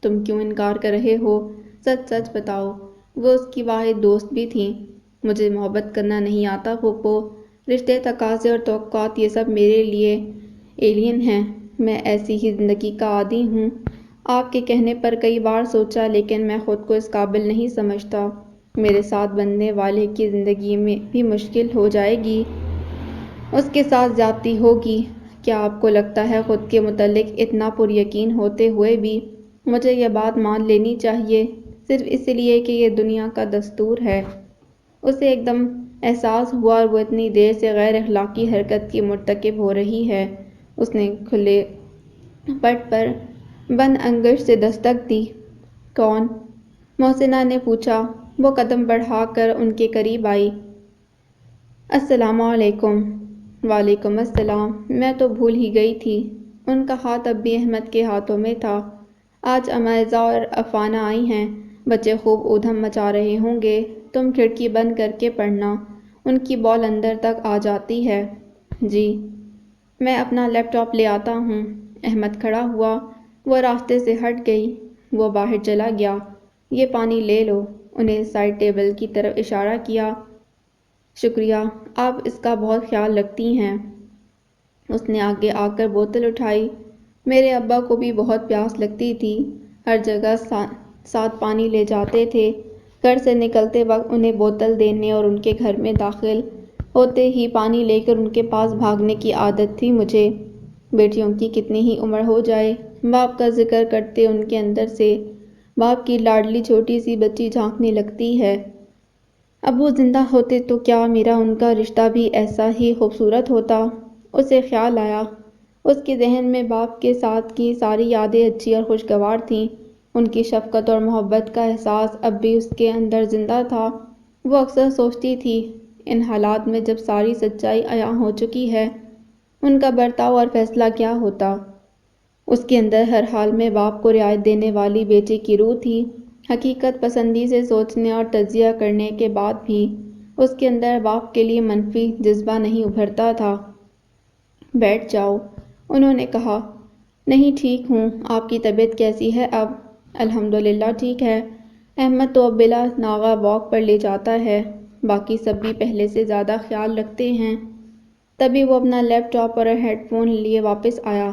تم کیوں انکار کر رہے ہو؟ سچ سچ بتاؤ۔ وہ اس کی واحد دوست بھی تھیں۔ مجھے محبت کرنا نہیں آتا پھوپھو۔ رشتے، تقاضے اور توقعات یہ سب میرے لیے ایلین ہیں۔ میں ایسی ہی زندگی کا عادی ہوں۔ آپ کے کہنے پر کئی بار سوچا لیکن میں خود کو اس قابل نہیں سمجھتا۔ میرے ساتھ بننے والے کی زندگی میں بھی مشکل ہو جائے گی۔ اس کے ساتھ زیادتی ہوگی۔ کیا آپ کو لگتا ہے خود کے متعلق اتنا پر یقین ہوتے ہوئے بھی مجھے یہ بات مان لینی چاہیے صرف اس لیے کہ یہ دنیا کا دستور ہے؟ اسے ایک دم احساس ہوا اور وہ اتنی دیر سے غیر اخلاقی حرکت کی مرتکب ہو رہی ہے۔ اس نے کھلے پٹ پر بند انگشت سے دستک دی۔ کون؟ محسنہ نے پوچھا۔ وہ قدم بڑھا کر ان کے قریب آئی۔ السلام علیکم۔ وعلیکم السلام۔ میں تو بھول ہی گئی تھی۔ ان کا ہاتھ اب بھی احمد کے ہاتھوں میں تھا۔ آج عمائزہ اور افانہ آئی ہیں۔ بچے خوب ادھم مچا رہے ہوں گے۔ تم کھڑکی بند کر کے پڑھنا، ان کی بال اندر تک آ جاتی ہے۔ جی۔ میں اپنا لیپ ٹاپ لے آتا ہوں۔ احمد کھڑا ہوا۔ وہ راستے سے ہٹ گئی۔ وہ باہر چلا گیا۔ یہ پانی لے لو۔ انہیں سائڈ ٹیبل کی طرف اشارہ کیا۔ شکریہ، آپ اس کا بہت خیال رکھتی ہیں۔ اس نے آگے آ کر بوتل اٹھائی۔ میرے ابا کو بھی بہت پیاس لگتی تھی۔ ہر جگہ ساتھ پانی لے جاتے تھے۔ گھر سے نکلتے وقت انہیں بوتل دینے اور ان کے گھر میں داخل ہوتے ہی پانی لے کر ان کے پاس بھاگنے کی عادت تھی مجھے۔ بیٹیوں کی کتنی ہی عمر ہو جائے، باپ کا ذکر کرتے ان کے اندر سے باپ کی لاڈلی چھوٹی سی بچی جھانکنے لگتی ہے۔ ابو زندہ ہوتے تو کیا میرا ان کا رشتہ بھی ایسا ہی خوبصورت ہوتا؟ اسے خیال آیا۔ اس کے ذہن میں باپ کے ساتھ کی ساری یادیں اچھی اور خوشگوار تھیں۔ ان کی شفقت اور محبت کا احساس اب بھی اس کے اندر زندہ تھا۔ وہ اکثر سوچتی تھی، ان حالات میں جب ساری سچائی عیاں ہو چکی ہے، ان کا برتاؤ اور فیصلہ کیا ہوتا؟ اس کے اندر ہر حال میں باپ کو رعایت دینے والی بیٹی کی روح تھی۔ حقیقت پسندی سے سوچنے اور تجزیہ کرنے کے بعد بھی اس کے اندر باپ کے لیے منفی جذبہ نہیں ابھرتا تھا۔ بیٹھ جاؤ، انہوں نے کہا۔ نہیں ٹھیک ہوں۔ آپ کی طبیعت کیسی ہے اب؟ الحمدللہ ٹھیک ہے۔ احمد تو اب بلا ناغہ واک پر لے جاتا ہے۔ باقی سب بھی پہلے سے زیادہ خیال رکھتے ہیں۔ تبھی وہ اپنا لیپ ٹاپ اور ہیڈ فون لیے واپس آیا۔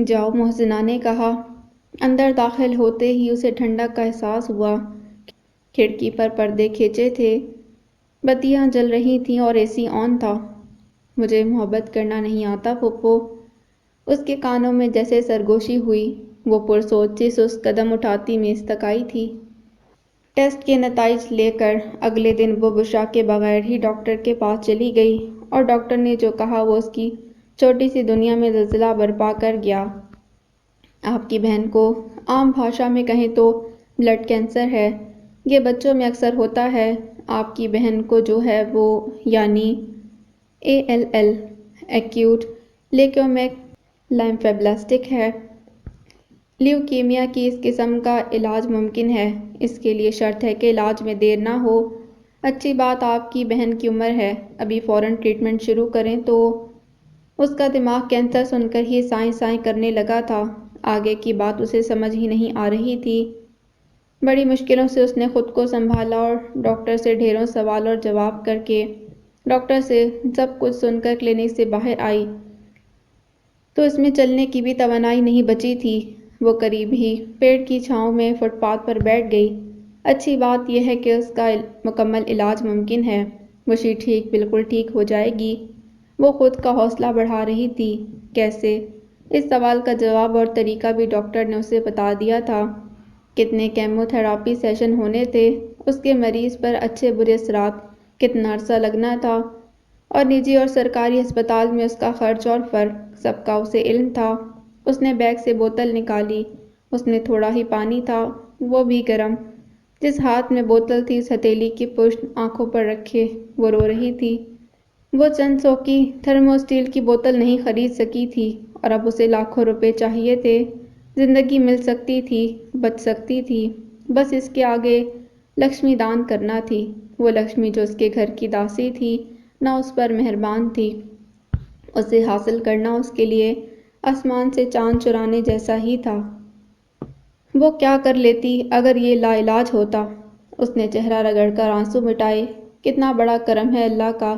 جاؤ، محسنہ نے کہا۔ اندر داخل ہوتے ہی اسے ٹھنڈک کا احساس ہوا۔ کھڑکی پر پردے کھینچے تھے، بتیاں جل رہی تھیں اور اے سی آن تھا۔ مجھے محبت کرنا نہیں آتا پھوپھو۔ اس کے کانوں میں جیسے سرگوشی ہوئی۔ وہ پرسوچ سے سست قدم اٹھاتی میز تک آئی تھی۔ ٹیسٹ کے نتائج لے کر اگلے دن وہ بشرا کے بغیر ہی ڈاکٹر کے پاس چلی گئی اور ڈاکٹر نے جو کہا وہ اس کی چھوٹی سی دنیا میں زلزلہ برپا کر گیا۔ آپ کی بہن کو عام بھاشا میں کہیں تو بلڈ کینسر ہے۔ یہ بچوں میں اکثر ہوتا ہے۔ آپ کی بہن کو جو ہے وہ یعنی ALL ایکیوٹ لیکومک لائمفیبلاسٹک ہے۔ لیوکیمیا کی اس قسم کا علاج ممکن ہے۔ اس کے لیے شرط ہے کہ علاج میں دیر نہ ہو۔ اچھی بات آپ کی بہن کی عمر ہے، ابھی فوراً ٹریٹمنٹ شروع کریں تو۔ اس کا دماغ کینسر سن کر ہی سائیں سائیں کرنے لگا تھا۔ آگے کی بات اسے سمجھ ہی نہیں آ رہی تھی۔ بڑی مشکلوں سے اس نے خود کو سنبھالا اور ڈاکٹر سے ڈھیروں سوال اور جواب کر کے ڈاکٹر سے سب کچھ سن کر کلینک سے باہر آئی تو اس میں چلنے کی بھی توانائی نہیں بچی تھی۔ وہ قریب ہی پیڑ کی چھاؤں میں فٹ پاتھ پر بیٹھ گئی۔ اچھی بات یہ ہے کہ اس کا مکمل علاج ممکن ہے۔ وشی ٹھیک، بالکل ٹھیک ہو جائے گی۔ وہ خود کا حوصلہ بڑھا رہی تھی۔ کیسے؟ اس سوال کا جواب اور طریقہ بھی ڈاکٹر نے اسے بتا دیا تھا۔ کتنے کیمو تھراپی سیشن ہونے تھے، اس کے مریض پر اچھے برے اثرات، کتنا عرصہ لگنا تھا، اور نجی اور سرکاری ہسپتال میں اس کا خرچ اور فرق، سب کا اسے علم تھا۔ اس نے بیگ سے بوتل نکالی۔ اس میں تھوڑا ہی پانی تھا، وہ بھی گرم۔ جس ہاتھ میں بوتل تھی اس ہتھیلی کی پشت آنکھوں پر رکھے وہ رو رہی تھی۔ وہ چند سو کی تھرمو اسٹیل کی بوتل نہیں خرید سکی تھی اور اب اسے لاکھوں روپے چاہیے تھے۔ زندگی مل سکتی تھی، بچ سکتی تھی، بس اس کے آگے لکشمی دان کرنا تھی۔ وہ لکشمی جو اس کے گھر کی داسی تھی، نہ اس پر مہربان تھی۔ اسے حاصل کرنا اس کے لیے آسمان سے چاند چرانے جیسا ہی تھا۔ وہ کیا کر لیتی اگر یہ لا علاج ہوتا؟ اس نے چہرہ رگڑ کر آنسو مٹائے۔ کتنا بڑا کرم ہے اللہ کا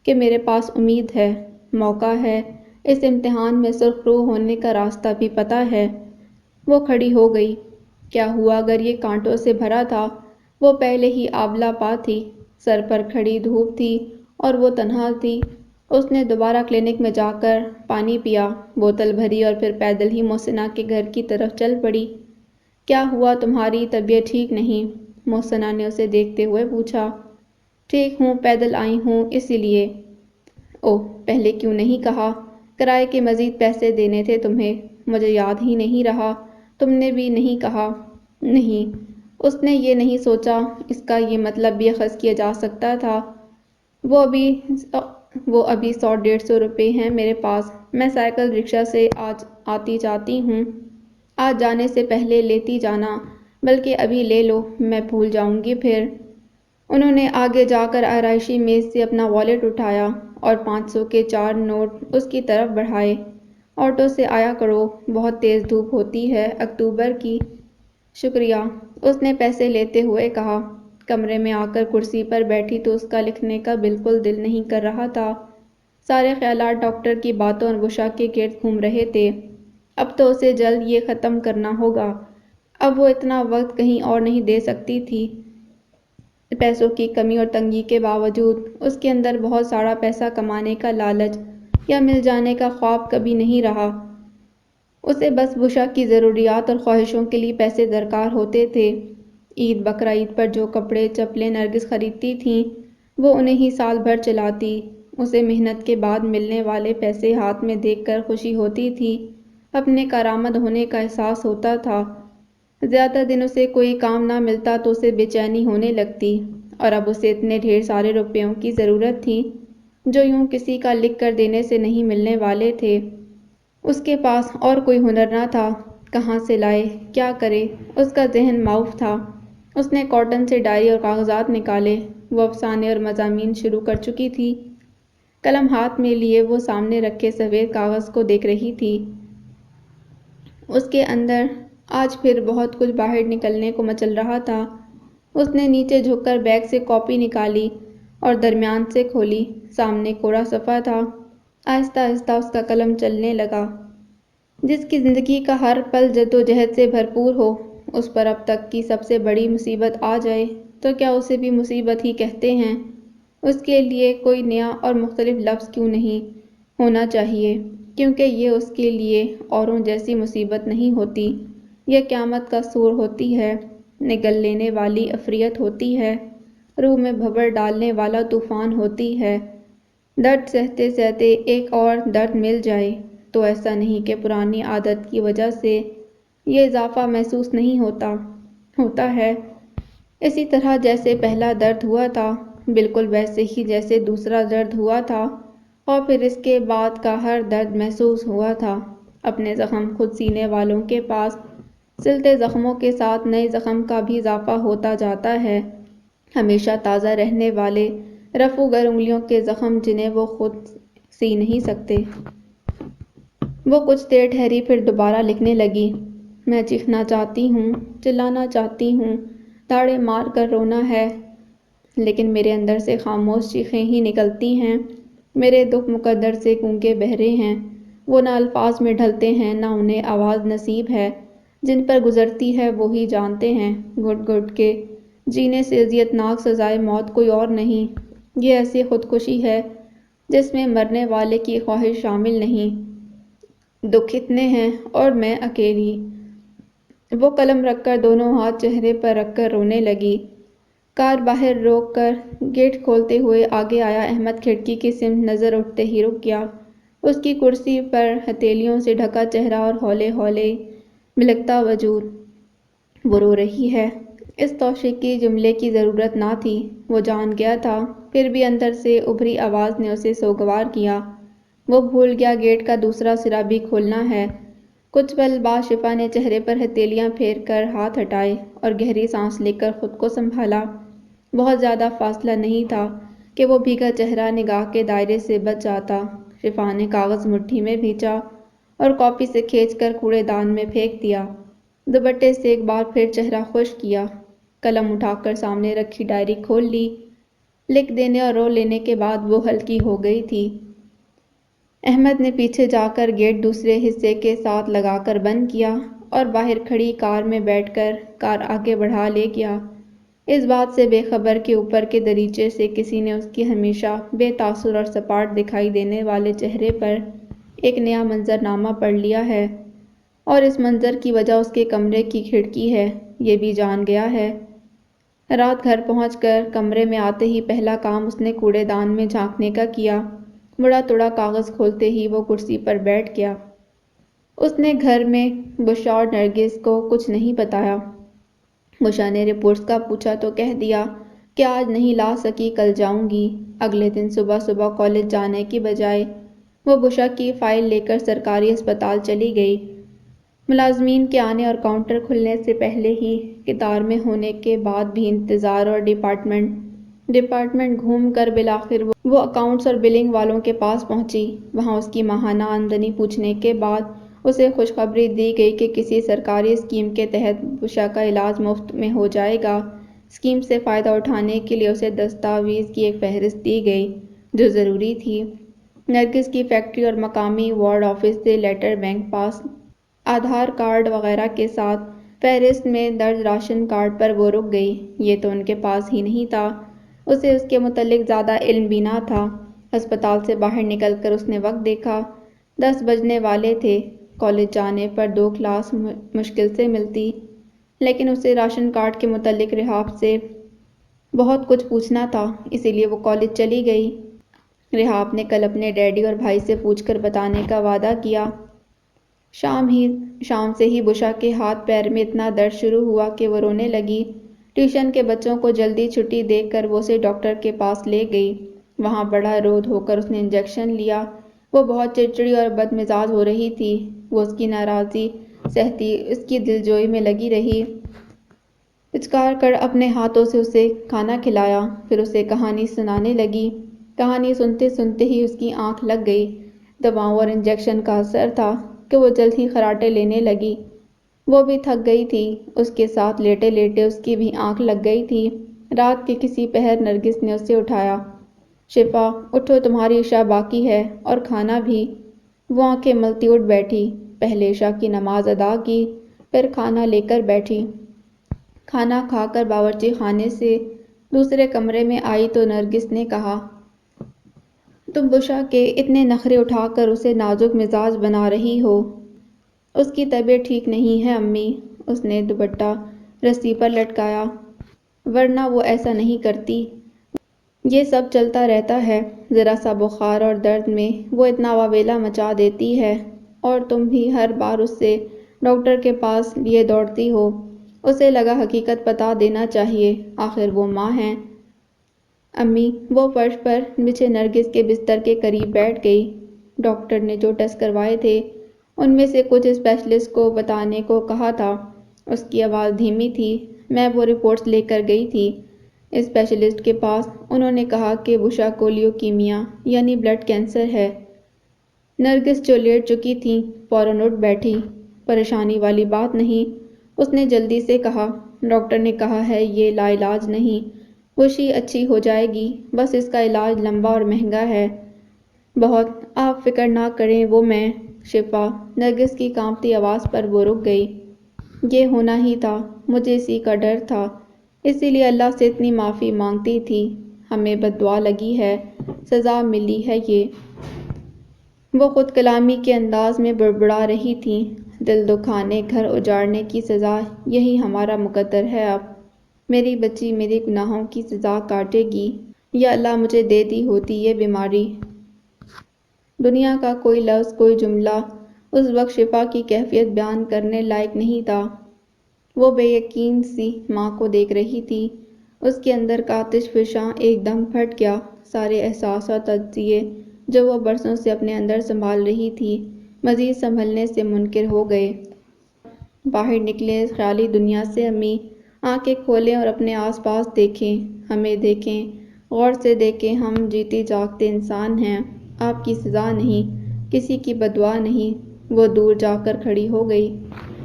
کہ میرے پاس امید ہے، موقع ہے، اس امتحان میں سرخرو ہونے کا راستہ بھی پتہ ہے۔ وہ کھڑی ہو گئی۔ کیا ہوا اگر یہ کانٹوں سے بھرا تھا؟ وہ پہلے ہی آبلہ پا تھی، سر پر کھڑی دھوپ تھی اور وہ تنہا تھی۔ اس نے دوبارہ کلینک میں جا کر پانی پیا، بوتل بھری اور پھر پیدل ہی محسنہ کے گھر کی طرف چل پڑی۔ کیا ہوا، تمہاری طبیعت ٹھیک نہیں؟ محسنہ نے اسے دیکھتے ہوئے پوچھا۔ ٹھیک ہوں، پیدل آئی ہوں اسی لیے۔ اوہ، پہلے کیوں نہیں کہا؟ کرائے کے مزید پیسے دینے تھے تمہیں، مجھے یاد ہی نہیں رہا۔ تم نے بھی نہیں کہا۔ نہیں، اس نے یہ نہیں سوچا، اس کا یہ مطلب بھی اخذ کیا جا سکتا تھا۔ وہ ابھی 100-150 روپے ہیں میرے پاس، میں سائیکل رکشہ سے آج آتی جاتی ہوں۔ آج جانے سے پہلے لیتی جانا، بلکہ ابھی لے لو، میں بھول جاؤں گی پھر۔ انہوں نے آگے جا کر آرائشی میز سے اپنا والیٹ اٹھایا اور 500 کے 4 نوٹ اس کی طرف بڑھائے۔ آٹو سے آیا کرو، بہت تیز دھوپ ہوتی ہے اکتوبر کی۔ شکریہ، اس نے پیسے لیتے ہوئے کہا۔ کمرے میں آ کر کرسی پر بیٹھی تو اس کا لکھنے کا بالکل دل نہیں کر رہا تھا۔ سارے خیالات ڈاکٹر کی باتوں اور بشا کے گرد گھوم رہے تھے۔ اب تو اسے جلد یہ ختم کرنا ہوگا۔ اب وہ اتنا وقت کہیں اور نہیں دے سکتی تھی۔ پیسوں کی کمی اور تنگی کے باوجود اس کے اندر بہت سارا پیسہ کمانے کا لالچ یا مل جانے کا خواب کبھی نہیں رہا۔ اسے بس بشا کی ضروریات اور خواہشوں کے لیے پیسے درکار ہوتے تھے۔ عید بقرعید پر جو کپڑے چپلیں نرگس خریدتی تھیں، وہ انہیں ہی سال بھر چلاتی۔ اسے محنت کے بعد ملنے والے پیسے ہاتھ میں دیکھ کر خوشی ہوتی تھی، اپنے کارآمد ہونے کا احساس ہوتا تھا۔ زیادہ دن اسے کوئی کام نہ ملتا تو اسے بے چینی ہونے لگتی، اور اب اسے اتنے ڈھیر سارے روپیوں کی ضرورت تھی جو یوں کسی کا لکھ کر دینے سے نہیں ملنے والے تھے۔ اس کے پاس اور کوئی ہنر نہ تھا، کہاں سے لائے، کیا کرے؟ اس کا ذہن معاف تھا۔ اس نے کاٹن سے ڈائری اور کاغذات نکالے۔ وہ افسانے اور مضامین شروع کر چکی تھی۔ قلم ہاتھ میں لیے وہ سامنے رکھے سفید کاغذ کو دیکھ رہی تھی۔ اس کے اندر آج پھر بہت کچھ باہر نکلنے کو مچل رہا تھا۔ اس نے نیچے جھک کر بیگ سے کاپی نکالی اور درمیان سے کھولی۔ سامنے کوڑا صفحہ تھا۔ آہستہ آہستہ اس کا قلم چلنے لگا۔ جس کی زندگی کا ہر پل جدوجہد سے بھرپور ہو، اس پر اب تک کی سب سے بڑی مصیبت آ جائے تو کیا اسے بھی مصیبت ہی کہتے ہیں؟ اس کے لیے کوئی نیا اور مختلف لفظ کیوں نہیں ہونا چاہیے، کیونکہ یہ اس کے لیے اوروں جیسی مصیبت نہیں ہوتی، یہ قیامت کا سور ہوتی ہے، نگل لینے والی عفریت ہوتی ہے، روح میں بھبر ڈالنے والا طوفان ہوتی ہے۔ درد سہتے سہتے ایک اور درد مل جائے تو ایسا نہیں کہ پرانی عادت کی وجہ سے یہ اضافہ محسوس نہیں ہوتا ہے، اسی طرح جیسے پہلا درد ہوا تھا، بالکل ویسے ہی جیسے دوسرا درد ہوا تھا، اور پھر اس کے بعد کا ہر درد محسوس ہوا تھا۔ اپنے زخم خود سینے والوں کے پاس سلتے زخموں کے ساتھ نئے زخم کا بھی اضافہ ہوتا جاتا ہے، ہمیشہ تازہ رہنے والے رفو گر انگلیوں کے زخم جنہیں وہ خود سی نہیں سکتے۔ وہ کچھ دیر ٹھہری، پھر دوبارہ لکھنے لگی۔ میں چیخنا چاہتی ہوں، چلانا چاہتی ہوں، تاڑے مار کر رونا ہے، لیکن میرے اندر سے خاموش چیخیں ہی نکلتی ہیں۔ میرے دکھ مقدر سے گونگے بہرے ہیں، وہ نہ الفاظ میں ڈھلتے ہیں نہ انہیں آواز نصیب ہے، جن پر گزرتی ہے وہی جانتے ہیں۔ گھٹ گھٹ کے جینے سے اذیت ناک سزائے موت کوئی اور نہیں، یہ ایسی خودکشی ہے جس میں مرنے والے کی خواہش شامل نہیں۔ دکھ اتنے ہیں اور میں اکیلی۔ وہ قلم رکھ کر دونوں ہاتھ چہرے پر رکھ کر رونے لگی۔ کار باہر روک کر گیٹ کھولتے ہوئے آگے آیا احمد کھڑکی کی سمت نظر اٹھتے ہی رک گیا۔ اس کی کرسی پر ہتھیلیوں سے ڈھکا چہرہ اور ہولے ہولے ملکتا وجود۔ وہ رو رہی ہے، اس توثیقی جملے کی ضرورت نہ تھی، وہ جان گیا تھا، پھر بھی اندر سے ابھری آواز نے اسے سوگوار کیا۔ وہ بھول گیا گیٹ کا دوسرا سرا بھی کھولنا ہے۔ کچھ پل بعد شفا نے چہرے پر ہتھیلیاں پھیر کر ہاتھ ہٹائے اور گہری سانس لے کر خود کو سنبھالا۔ بہت زیادہ فاصلہ نہیں تھا کہ وہ بھیگا چہرہ نگاہ کے دائرے سے بچ جاتا۔ شفا نے کاغذ مٹھی میں بھینچا اور کاپی سے کھینچ کر کوڑے دان میں پھینک دیا۔ دوپٹے سے ایک بار پھر چہرہ خشک کیا، قلم اٹھا کر سامنے رکھی ڈائری کھول لی۔ لکھ دینے اور رو لینے کے بعد وہ ہلکی ہو گئی تھی۔ احمد نے پیچھے جا کر گیٹ دوسرے حصے کے ساتھ لگا کر بند کیا اور باہر کھڑی کار میں بیٹھ کر کار آگے بڑھا لے گیا، اس بات سے بے خبر کہ اوپر کے دریچے سے کسی نے اس کی ہمیشہ بے تاثر اور سپاٹ دکھائی دینے والے چہرے پر ایک نیا منظرنامہ پڑھ لیا ہے، اور اس منظر کی وجہ اس کے کمرے کی کھڑکی ہے، یہ بھی جان گیا ہے۔ رات گھر پہنچ کر کمرے میں آتے ہی پہلا کام اس نے کوڑے دان میں جھانکنے کا کیا۔ مڑا توڑا کاغذ کھولتے ہی وہ کرسی پر بیٹھ گیا۔ اس نے گھر میں بشرا اور نرگس کو کچھ نہیں بتایا۔ بشرا نے رپورٹس کا پوچھا تو کہہ دیا کہ آج نہیں لا سکی، کل جاؤں گی۔ اگلے دن صبح صبح کالج جانے کی بجائے وہ بشرا کی فائل لے کر سرکاری اسپتال چلی گئی۔ ملازمین کے آنے اور کاؤنٹر کھلنے سے پہلے ہی قطار میں ہونے کے بعد بھی انتظار اور ڈپارٹمنٹ گھوم کر بالآخر وہ اکاؤنٹس اور بلنگ والوں کے پاس پہنچی۔ وہاں اس کی ماہانہ آمدنی پوچھنے کے بعد اسے خوشخبری دی گئی کہ کسی سرکاری اسکیم کے تحت بشرا کا علاج مفت میں ہو جائے گا۔ اسکیم سے فائدہ اٹھانے کے لیے اسے دستاویز کی ایک فہرست دی گئی جو ضروری تھی۔ نرگس کی فیکٹری اور مقامی وارڈ آفس سے لیٹر، بینک پاس، آدھار کارڈ وغیرہ کے ساتھ فہرست میں درج راشن کارڈ پر وہ رک گئی۔ یہ تو ان کے پاس ہی نہیں تھا، اسے اس کے متعلق زیادہ علم بھی نہ تھا۔ ہسپتال سے باہر نکل کر اس نے وقت دیکھا، 10 بجنے والے تھے۔ کالج جانے پر 2 کلاس مشکل سے ملتی، لیکن اسے راشن کارڈ کے متعلق رحاب سے بہت کچھ پوچھنا تھا، اسی لیے وہ کالج چلی گئی۔ رحاب نے کل اپنے ڈیڈی اور بھائی سے پوچھ کر بتانے کا وعدہ کیا۔ شام سے ہی بشرا کے ہاتھ پیر میں اتنا درد شروع ہوا کہ وہ رونے لگی۔ ٹیوشن کے بچوں کو جلدی چھٹی دے کر وہ اسے ڈاکٹر کے پاس لے گئی۔ وہاں بڑا رود ہو کر اس نے انجیکشن لیا۔ وہ بہت چڑچڑی اور بد مزاج ہو رہی تھی۔ وہ اس کی ناراضی سہتی اس کی دلجوئی میں لگی رہی۔ پچکار کر اپنے ہاتھوں سے اسے کھانا کھلایا، پھر اسے کہانی سنانے لگی۔ کہانی سنتے سنتے ہی اس کی آنکھ لگ گئی۔ دواؤں اور انجیکشن کا اثر تھا کہ وہ جلد ہی خراٹے لینے لگی۔ وہ بھی تھک گئی تھی، اس کے ساتھ لیٹے لیٹے اس کی بھی آنکھ لگ گئی تھی۔ رات کے کسی پہر نرگس نے اسے اٹھایا۔ شفا، اٹھو، تمہاری عشاء باقی ہے اور کھانا بھی۔ وہ آنکھیں ملتی اٹھ بیٹھی، پہلے عشاء کی نماز ادا کی، پھر کھانا لے کر بیٹھی۔ کھانا کھا کر باورچی خانے سے دوسرے کمرے میں آئی تو نرگس نے کہا، تم بشرا کے اتنے نخرے اٹھا کر اسے نازک مزاج بنا رہی ہو۔ اس کی طبیعت ٹھیک نہیں ہے امی۔ اس نے دوپٹہ رسی پر لٹکایا، ورنہ وہ ایسا نہیں کرتی۔ یہ سب چلتا رہتا ہے، ذرا سا بخار اور درد میں وہ اتنا واویلا مچا دیتی ہے، اور تم بھی ہر بار اس سے ڈاکٹر کے پاس لیے دوڑتی ہو۔ اسے لگا حقیقت بتا دینا چاہیے، آخر وہ ماں ہیں۔ امی، وہ فرش پر بچھے نرگس کے بستر کے قریب بیٹھ گئی۔ ڈاکٹر نے جو ٹیسٹ کروائے تھے ان میں سے کچھ اسپیشلسٹ کو بتانے کو کہا تھا۔ اس کی آواز دھیمی تھی۔ میں وہ رپورٹس لے کر گئی تھی اسپیشلسٹ کے پاس، انہوں نے کہا کہ بشرا کو لیوکیمیا یعنی بلڈ کینسر ہے۔ نرگس جو لیٹ چکی تھی فوراً اٹھ بیٹھی۔ پریشانی والی بات نہیں، اس نے جلدی سے کہا۔ ڈاکٹر نے کہا ہے یہ لا علاج نہیں، خوشی اچھی ہو جائے گی، بس اس کا علاج لمبا اور مہنگا ہے بہت۔ آپ فکر نہ کریں، وہ میں شفا۔ نرگس کی کانپتی آواز پر وہ رک گئی۔ یہ ہونا ہی تھا، مجھے اسی کا ڈر تھا، اسی لیے اللہ سے اتنی معافی مانگتی تھی۔ ہمیں بد دعا لگی ہے، سزا ملی ہے یہ۔ وہ خود کلامی کے انداز میں بڑبڑا رہی تھیں۔ دل دکھانے، گھر اجاڑنے کی سزا، یہی ہمارا مقدر ہے اب۔ میری بچی میرے گناہوں کی سزا کاٹے گی، یا اللہ مجھے دے دی ہوتی یہ بیماری۔ دنیا کا کوئی لفظ، کوئی جملہ اس وقت شفا کی کیفیت بیان کرنے لائق نہیں تھا۔ وہ بے یقین سی ماں کو دیکھ رہی تھی۔ اس کے اندر کا آتش فشاں ایک دم پھٹ گیا۔ سارے احساس اور تجزیے جو وہ برسوں سے اپنے اندر سنبھال رہی تھی، مزید سنبھلنے سے منکر ہو گئے۔ باہر نکلیں اس خیالی دنیا سے امی، آنکھیں کھولیں اور اپنے آس پاس دیکھیں، ہمیں دیکھیں، غور سے دیکھیں۔ ہم جیتے جاگتے انسان ہیں، آپ کی سزا نہیں، کسی کی بد دعا نہیں۔ وہ دور جا کر کھڑی ہو گئی۔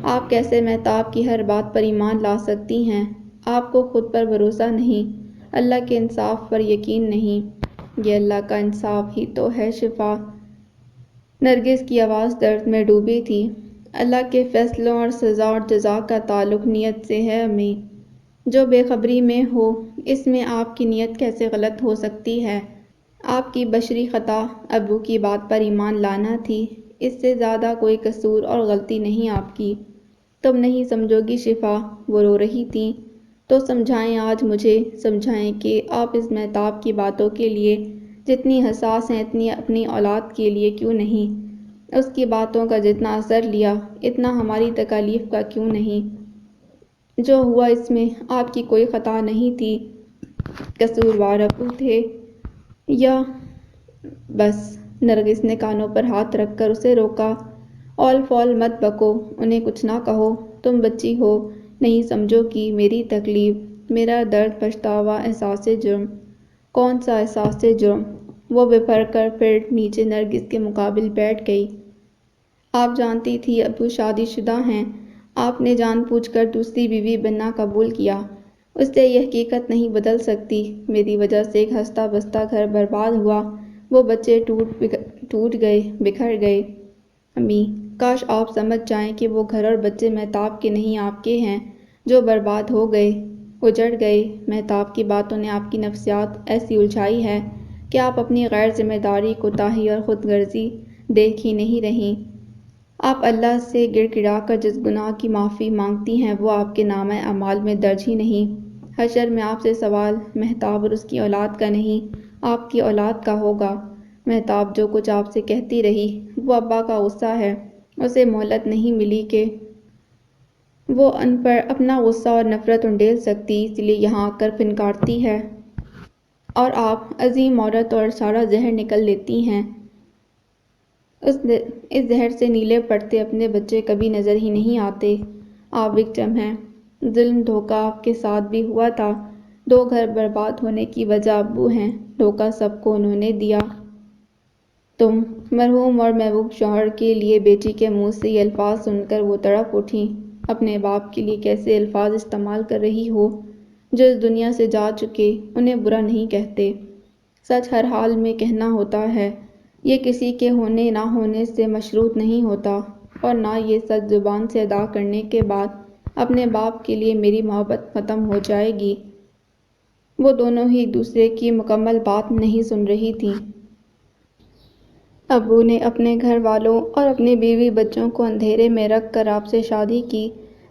آپ کیسے مہتاب کی ہر بات پر ایمان لا سکتی ہیں؟ آپ کو خود پر بھروسہ نہیں، اللہ کے انصاف پر یقین نہیں۔ یہ اللہ کا انصاف ہی تو ہے شفا۔ نرگس کی آواز درد میں ڈوبی تھی۔ اللہ کے فیصلوں اور سزا اور جزا کا تعلق نیت سے ہے امی۔ جو بے خبری میں ہو، اس میں آپ کی نیت کیسے غلط ہو سکتی ہے؟ آپ کی بشری خطا ابو کی بات پر ایمان لانا تھی، اس سے زیادہ کوئی قصور اور غلطی نہیں آپ کی۔ تم نہیں سمجھو گی شفا، وہ رو رہی تھیں۔ تو سمجھائیں، آج مجھے سمجھائیں کہ آپ اس مہتاب کی باتوں کے لیے جتنی حساس ہیں اتنی اپنی اولاد کے لیے کیوں نہیں؟ اس کی باتوں کا جتنا اثر لیا اتنا ہماری تکالیف کا کیوں نہیں؟ جو ہوا اس میں آپ کی کوئی خطا نہیں تھی، قصوروار ابو تھے یا… بس۔ نرگس نے کانوں پر ہاتھ رکھ کر اسے روکا۔ اول فول مت بکو، انہیں کچھ نہ کہو، تم بچی ہو، نہیں سمجھو گی میری تکلیف، میرا درد، پچھتاوا، احساس جرم۔ کون سا احساس جرم؟ وہ بپھر کر پھر نیچے نرگس کے مقابل بیٹھ گئی۔ آپ جانتی تھی ابو شادی شدہ ہیں، آپ نے جان بوجھ کر دوسری بیوی بننا قبول کیا، اس سے یہ حقیقت نہیں بدل سکتی۔ میری وجہ سے ایک ہنستا بستا گھر برباد ہوا، وہ بچے ٹوٹ گئے، بکھر گئے۔ امی، کاش آپ سمجھ جائیں کہ وہ گھر اور بچے مہتاب کے نہیں آپ کے ہیں، جو برباد ہو گئے، اجڑ گئے۔ مہتاب کی باتوں نے آپ کی نفسیات ایسی الجھائی ہے کہ آپ اپنی غیر ذمہ داری، کوتاہی اور خود غرضی دیکھ ہی نہیں رہیں۔ آپ اللہ سے گڑ گڑا کر جس گناہ کی معافی مانگتی ہیں وہ آپ کے نامہ اعمال میں درج ہی نہیں۔ حشر میں آپ سے سوال مہتاب اور اس کی اولاد کا نہیں، آپ کی اولاد کا ہوگا۔ مہتاب جو کچھ آپ سے کہتی رہی، وہ ابا کا غصہ ہے، اسے مہلت نہیں ملی کہ وہ ان پر اپنا غصہ اور نفرت انڈیل سکتی، اس لیے یہاں آ کر پھنکارتی ہے۔ اور آپ، عظیم عورت، اور سارا زہر نکل لیتی ہیں۔ اس زہر سے نیلے پڑتے اپنے بچے کبھی نظر ہی نہیں آتے۔ آپ وکٹم ہیں۔ ظلم، دھوکہ آپ کے ساتھ بھی ہوا تھا۔ 2 گھر برباد ہونے کی وجہ ابو ہیں، دھوکہ سب کو انہوں نے دیا۔ تم… مرحوم اور محبوب شوہر کے لیے بیٹی کے منہ سے یہ الفاظ سن کر وہ تڑپ اٹھیں۔ اپنے باپ کے لیے کیسے الفاظ استعمال کر رہی ہو، جو اس دنیا سے جا چکے، انہیں برا نہیں کہتے، سچ ہر حال میں کہنا ہوتا ہے۔ یہ کسی کے ہونے نہ ہونے سے مشروط نہیں ہوتا، اور نہ یہ سچ زبان سے ادا کرنے کے بعد اپنے باپ کے لیے میری محبت ختم ہو جائے گی۔ وہ دونوں ہی ایک دوسرے کی مکمل بات نہیں سن رہی تھیں۔ ابو نے اپنے گھر والوں اور اپنی بیوی بچوں کو اندھیرے میں رکھ کر آپ سے شادی کی،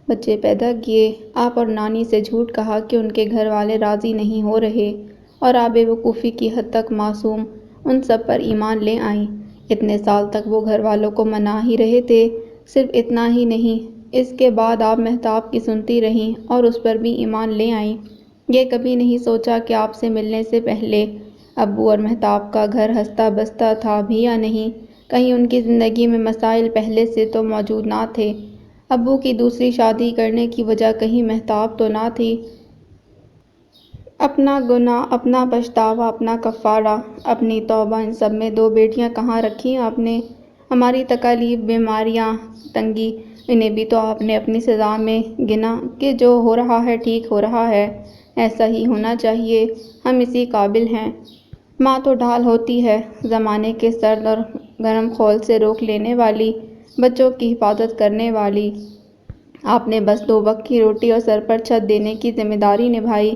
بچے پیدا کیے، آپ اور نانی سے جھوٹ کہا کہ ان کے گھر والے راضی نہیں ہو رہے، اور آپ بے وقوفی کی حد تک معصوم ان سب پر ایمان لے آئیں۔ اتنے سال تک وہ گھر والوں کو منا ہی رہے تھے۔ صرف اتنا ہی نہیں، اس کے بعد آپ مہتاب کی سنتی رہیں اور اس پر بھی ایمان لے آئیں۔ یہ کبھی نہیں سوچا کہ آپ سے ملنے سے پہلے ابو اور مہتاب کا گھر ہنستا بستا تھا بھی یا نہیں، کہیں ان کی زندگی میں مسائل پہلے سے تو موجود نہ تھے۔ ابو کی دوسری شادی کرنے کی وجہ کہیں مہتاب تو نہ تھی؟ اپنا گناہ، اپنا پچھتاوا، اپنا کفارہ، اپنی توبہ، ان سب میں 2 بیٹیاں کہاں رکھیں آپ نے؟ ہماری تکالیف، بیماریاں، تنگی، انہیں بھی تو آپ نے اپنی سزا میں گنا کہ جو ہو رہا ہے ٹھیک ہو رہا ہے، ایسا ہی ہونا چاہیے، ہم اسی قابل ہیں۔ ماں تو ڈھال ہوتی ہے، زمانے کے سرد اور گرم خول سے روک لینے والی، بچوں کی حفاظت کرنے والی۔ آپ نے بس 2 وقت کی روٹی اور سر پر چھت دینے کی ذمہ داری نبھائی،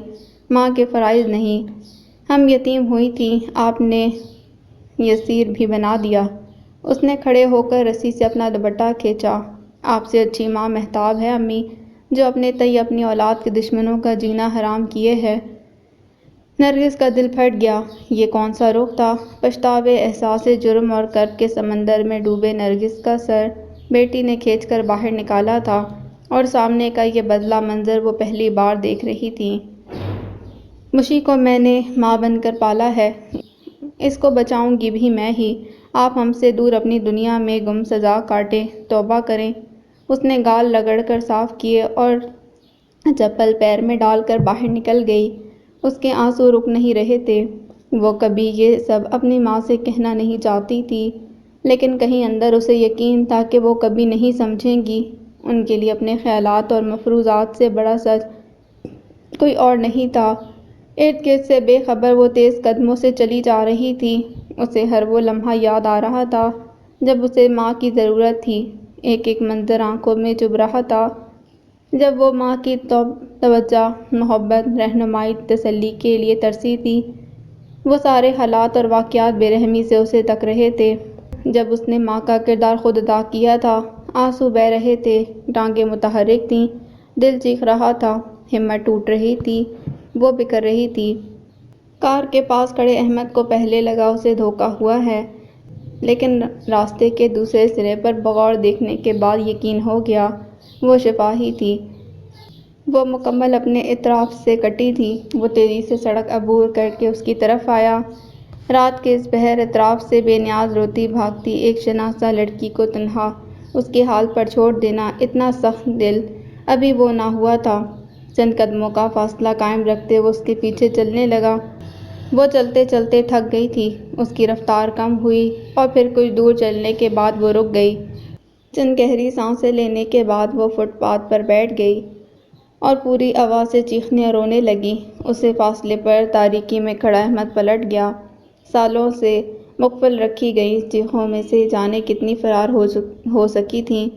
ماں کے فرائض نہیں۔ ہم یتیم ہوئی تھیں، آپ نے یسیر بھی بنا دیا۔ اس نے کھڑے ہو کر رسی سے اپنا دوپٹہ کھینچا۔ آپ سے اچھی ماں مہتاب ہے امی، جو اپنے تئیں اپنی اولاد کے دشمنوں کا جینا حرام کیے ہے۔ نرگس کا دل پھٹ گیا۔ یہ کون سا رخ تھا؟ پچھتاوے، احساس جرم اور کرب کے سمندر میں ڈوبے نرگس کا سر بیٹی نے کھینچ کر باہر نکالا تھا، اور سامنے کا یہ بدلہ منظر وہ پہلی بار دیکھ رہی تھیں۔ مشی کو میں نے ماں بن کر پالا ہے، اس کو بچاؤں گی بھی میں ہی۔ آپ ہم سے دور اپنی دنیا میں گم سزا کاٹیں، توبہ کریں۔ اس نے گال رگڑ کر صاف کیے اور چپل پیر میں ڈال کر باہر نکل گئی۔ اس کے آنسو رک نہیں رہے تھے۔ وہ کبھی یہ سب اپنی ماں سے کہنا نہیں چاہتی تھی، لیکن کہیں اندر اسے یقین تھا کہ وہ کبھی نہیں سمجھیں گی۔ ان کے لیے اپنے خیالات اور مفروضات سے بڑا سچ کوئی اور نہیں تھا۔ ارد گرد سے بے خبر وہ تیز قدموں سے چلی جا رہی تھی۔ اسے ہر وہ لمحہ یاد آ رہا تھا جب اسے ماں کی ضرورت تھی۔ ایک ایک منظر آنکھوں میں چبھ رہا تھا، جب وہ ماں کی توجہ، محبت، رہنمائی، تسلی کے لیے ترسی تھی۔ وہ سارے حالات اور واقعات بے رحمی سے اسے تک رہے تھے۔ جب اس نے ماں کا کردار خود ادا کیا تھا، آنسو بہہ رہے تھے، ٹانگیں متحرک تھیں، دل چیخ رہا تھا، ہمت ٹوٹ رہی تھی، وہ بکھر رہی تھی۔ کار کے پاس کھڑے احمد کو پہلے لگا اسے دھوکا ہوا ہے، لیکن راستے کے دوسرے سرے پر بغور دیکھنے کے بعد یقین ہو گیا، وہ شفاہی تھی۔ وہ مکمل اپنے اطراف سے کٹی تھی۔ وہ تیزی سے سڑک عبور کر کے اس کی طرف آیا۔ رات کے اس پہر اطراف سے بے نیاز روتی بھاگتی ایک شناسا لڑکی کو تنہا اس کے حال پر چھوڑ دینا اتنا سخت دل ابھی وہ نہ ہوا تھا۔ چند قدموں کا فاصلہ قائم رکھتے وہ اس کے پیچھے چلنے لگا۔ وہ چلتے چلتے تھک گئی تھی، اس کی رفتار کم ہوئی اور پھر کچھ دور چلنے کے بعد وہ رک گئی۔ چند گہری سانسیں لینے کے بعد وہ فٹ پاتھ پر بیٹھ گئی اور پوری آواز سے چیخنے اور رونے لگی۔ اسے فاصلے پر تاریکی میں کھڑا احمد پلٹ گیا۔ سالوں سے مقفل رکھی گئی چیخوں میں سے جانے کتنی فرار ہو سکی تھیں۔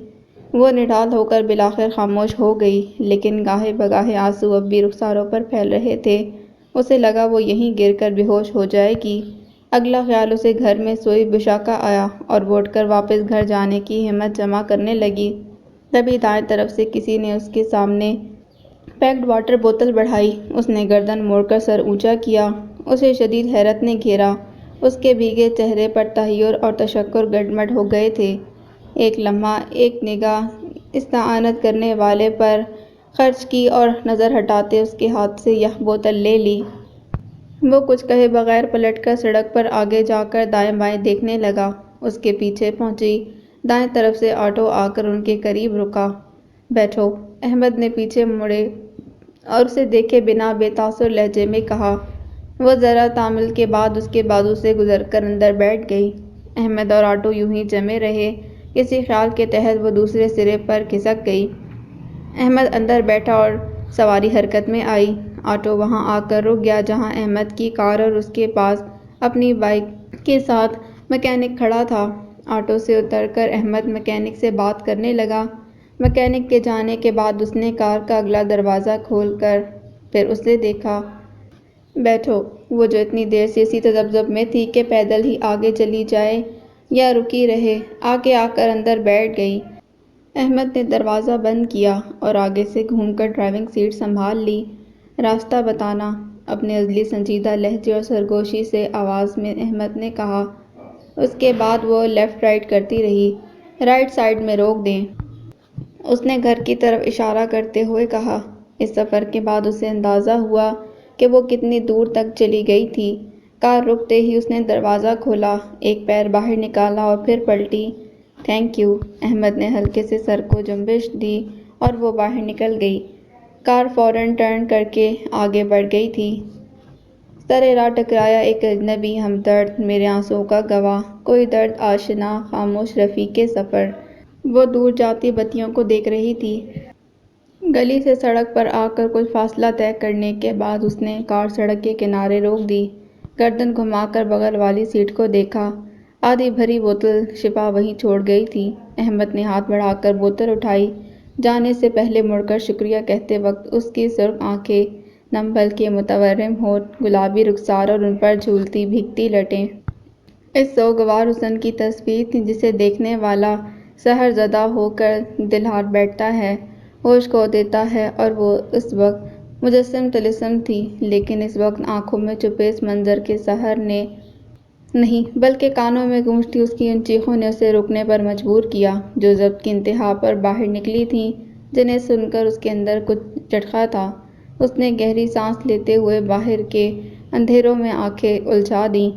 وہ نڈال ہو کر بالآخر خاموش ہو گئی، لیکن گاہے بگاہے آنسو اب بھی رخساروں پر پھیل رہے تھے۔ اسے لگا وہ یہیں گر کر بے ہوش ہو جائے گی۔ اگلا خیال اسے گھر میں سوئی بشا کا آیا اور وہ اٹھ کر واپس گھر جانے کی ہمت جمع کرنے لگی۔ تبھی دائیں طرف سے کسی نے اس کے سامنے پیکڈ واٹر بوتل بڑھائی۔ اس نے گردن موڑ کر سر اونچا کیا۔ اسے شدید حیرت نے گھیرا۔ اس کے بھیگے چہرے پر تحیر اور تشکر گڈمڈ ہو گئے تھے۔ ایک لمحہ ایک نگاہ استعانت کرنے والے پر خرچ کی اور نظر ہٹاتے اس کے ہاتھ سے یہ بوتل لے لی۔ وہ کچھ کہے بغیر پلٹ کر سڑک پر آگے جا کر دائیں بائیں دیکھنے لگا۔ اس کے پیچھے پہنچی۔ دائیں طرف سے آٹو آ کر ان کے قریب رکا۔ بیٹھو، احمد نے پیچھے مڑے اور اسے دیکھے بنا بے تاثر لہجے میں کہا۔ وہ ذرا تامل کے بعد اس کے بازو سے گزر کر اندر بیٹھ گئی۔ احمد اور آٹو یوں ہی جمے رہے۔ کسی خیال کے تحت وہ دوسرے سرے پر کھسک گئی۔ احمد اندر بیٹھا اور سواری حرکت میں آئی۔ آٹو وہاں آ کر رک گیا جہاں احمد کی کار اور اس کے پاس اپنی بائیک کے ساتھ مکینک کھڑا تھا۔ آٹو سے اتر کر احمد مکینک سے بات کرنے لگا۔ مکینک کے جانے کے بعد اس نے کار کا اگلا دروازہ کھول کر پھر اسے دیکھا۔ بیٹھو، وہ جو اتنی دیر سے اسی تذبذب میں تھی کہ پیدل ہی آگے چلی جائے یا رکی رہے، آگے آ کر اندر بیٹھ گئی۔ احمد نے دروازہ بند کیا اور آگے سے گھوم کر ڈرائیونگ سیٹ سنبھال لی۔ راستہ بتانا، اپنے ازلی سنجیدہ لہجے اور سرگوشی سے آواز میں احمد نے کہا۔ اس کے بعد وہ لیفٹ رائٹ کرتی رہی۔ رائٹ سائڈ میں روک دیں، اس نے گھر کی طرف اشارہ کرتے ہوئے کہا۔ اس سفر کے بعد اسے اندازہ ہوا کہ وہ کتنی دور تک چلی گئی تھی۔ کار رکتے ہی اس نے دروازہ کھولا، ایک پیر باہر نکالا اور پھر پلٹی۔ تھینک یو، احمد نے ہلکے سے سر کو جنبش دی اور وہ باہر نکل گئی۔ کار فوراً ٹرن کر کے آگے بڑھ گئی تھی۔ سر راہ ٹکرایا ایک اجنبی ہمدرد، میرے آنسوؤں کا گواہ، کوئی درد آشنا، خاموش رفیق سفر۔ وہ دور جاتی بتیوں کو دیکھ رہی تھی۔ گلی سے سڑک پر آ کر کچھ فاصلہ طے کرنے کے بعد اس نے کار سڑک کے کنارے روک دی۔ گردن گھما کر بغل والی سیٹ کو دیکھا۔ آدھی بھری بوتل شفا وہیں چھوڑ گئی تھی۔ احمد نے ہاتھ بڑھا کر بوتل اٹھائی۔ جانے سے پہلے مڑ کر شکریہ کہتے وقت اس کی سرخ آنکھیں، نم بلکہ متورم ہونٹ، گلابی رخسار اور ان پر جھولتی بھیگتی لٹیں اس سوگوار حسن کی تصویر تھی جسے دیکھنے والا سحر زدہ ہو کر دل ہار بیٹھتا ہے، ہوش کھو دیتا ہے۔ اور وہ اس وقت مجسم طلسم تھی، لیکن اس وقت آنکھوں میں چھپے اس منظر کے سحر نے نہیں بلکہ کانوں میں گونجتی اس کی ان چیخوں نے اسے رکنے پر مجبور کیا، جو ضبط کی انتہا پر باہر نکلی تھیں، جنہیں سن کر اس کے اندر کچھ چٹخا تھا۔ اس نے گہری سانس لیتے ہوئے باہر کے اندھیروں میں آنکھیں الجھا دیں۔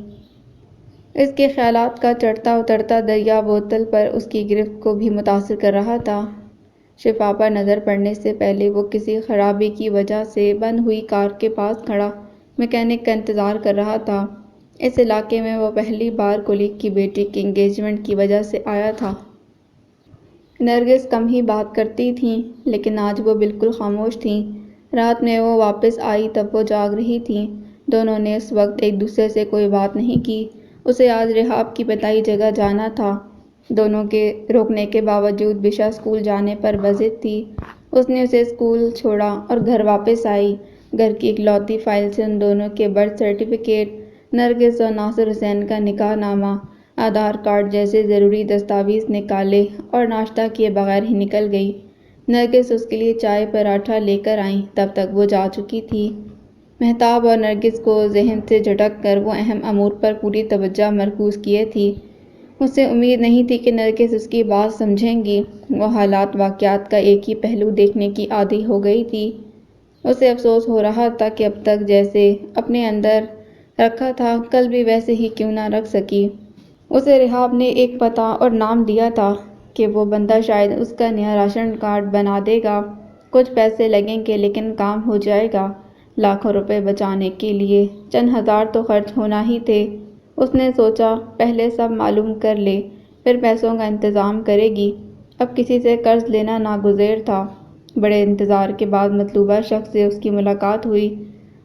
اس کے خیالات کا چڑھتا اترتا دریا بوتل پر اس کی گرفت کو بھی متاثر کر رہا تھا۔ شفا پر نظر پڑنے سے پہلے وہ کسی خرابی کی وجہ سے بند ہوئی کار کے پاس کھڑا میکینک کا انتظار کر رہا تھا۔ اس علاقے میں وہ پہلی بار کلیگ کی بیٹی کی انگیجمنٹ کی وجہ سے آیا تھا۔ نرگس کم ہی بات کرتی تھیں، لیکن آج وہ بالکل خاموش تھیں۔ رات میں وہ واپس آئی تب وہ جاگ رہی تھیں۔ دونوں نے اس وقت ایک دوسرے سے کوئی بات نہیں کی۔ اسے آج رحاب کی بتائی جگہ جانا تھا۔ دونوں کے روکنے کے باوجود بشا اسکول جانے پر بضد تھی۔ اس نے اسے اسکول چھوڑا اور گھر واپس آئی۔ گھر کی اکلوتی فائل سے ان دونوں کے برتھ سرٹیفکیٹ، نرگس اور ناصر حسین کا نکاح نامہ، آدھار کارڈ جیسے ضروری دستاویز نکالے اور ناشتہ کیے بغیر ہی نکل گئی۔ نرگس اس کے لیے چائے پراٹھا لے کر آئیں، تب تک وہ جا چکی تھی۔ مہتاب اور نرگس کو ذہن سے جھٹک کر وہ اہم امور پر پوری توجہ مرکوز کیے تھی۔ اسے امید نہیں تھی کہ نرگس اس کی بات سمجھیں گی۔ وہ حالات واقعات کا ایک ہی پہلو دیکھنے کی عادی ہو گئی تھی۔ اسے افسوس ہو رہا تھا کہ اب تک جیسے اپنے اندر رکھا تھا، کل بھی ویسے ہی کیوں نہ رکھ سکی۔ اسے رحاب نے ایک پتہ اور نام دیا تھا کہ وہ بندہ شاید اس کا نیا راشن کارڈ بنا دے گا۔ کچھ پیسے لگیں گے لیکن کام ہو جائے گا۔ لاکھوں روپے بچانے کے لیے چند ہزار تو خرچ ہونا ہی تھے۔ اس نے سوچا پہلے سب معلوم کر لے، پھر پیسوں کا انتظام کرے گی۔ اب کسی سے قرض لینا ناگزیر تھا۔ بڑے انتظار کے بعد مطلوبہ شخص سے اس کی ملاقات ہوئی۔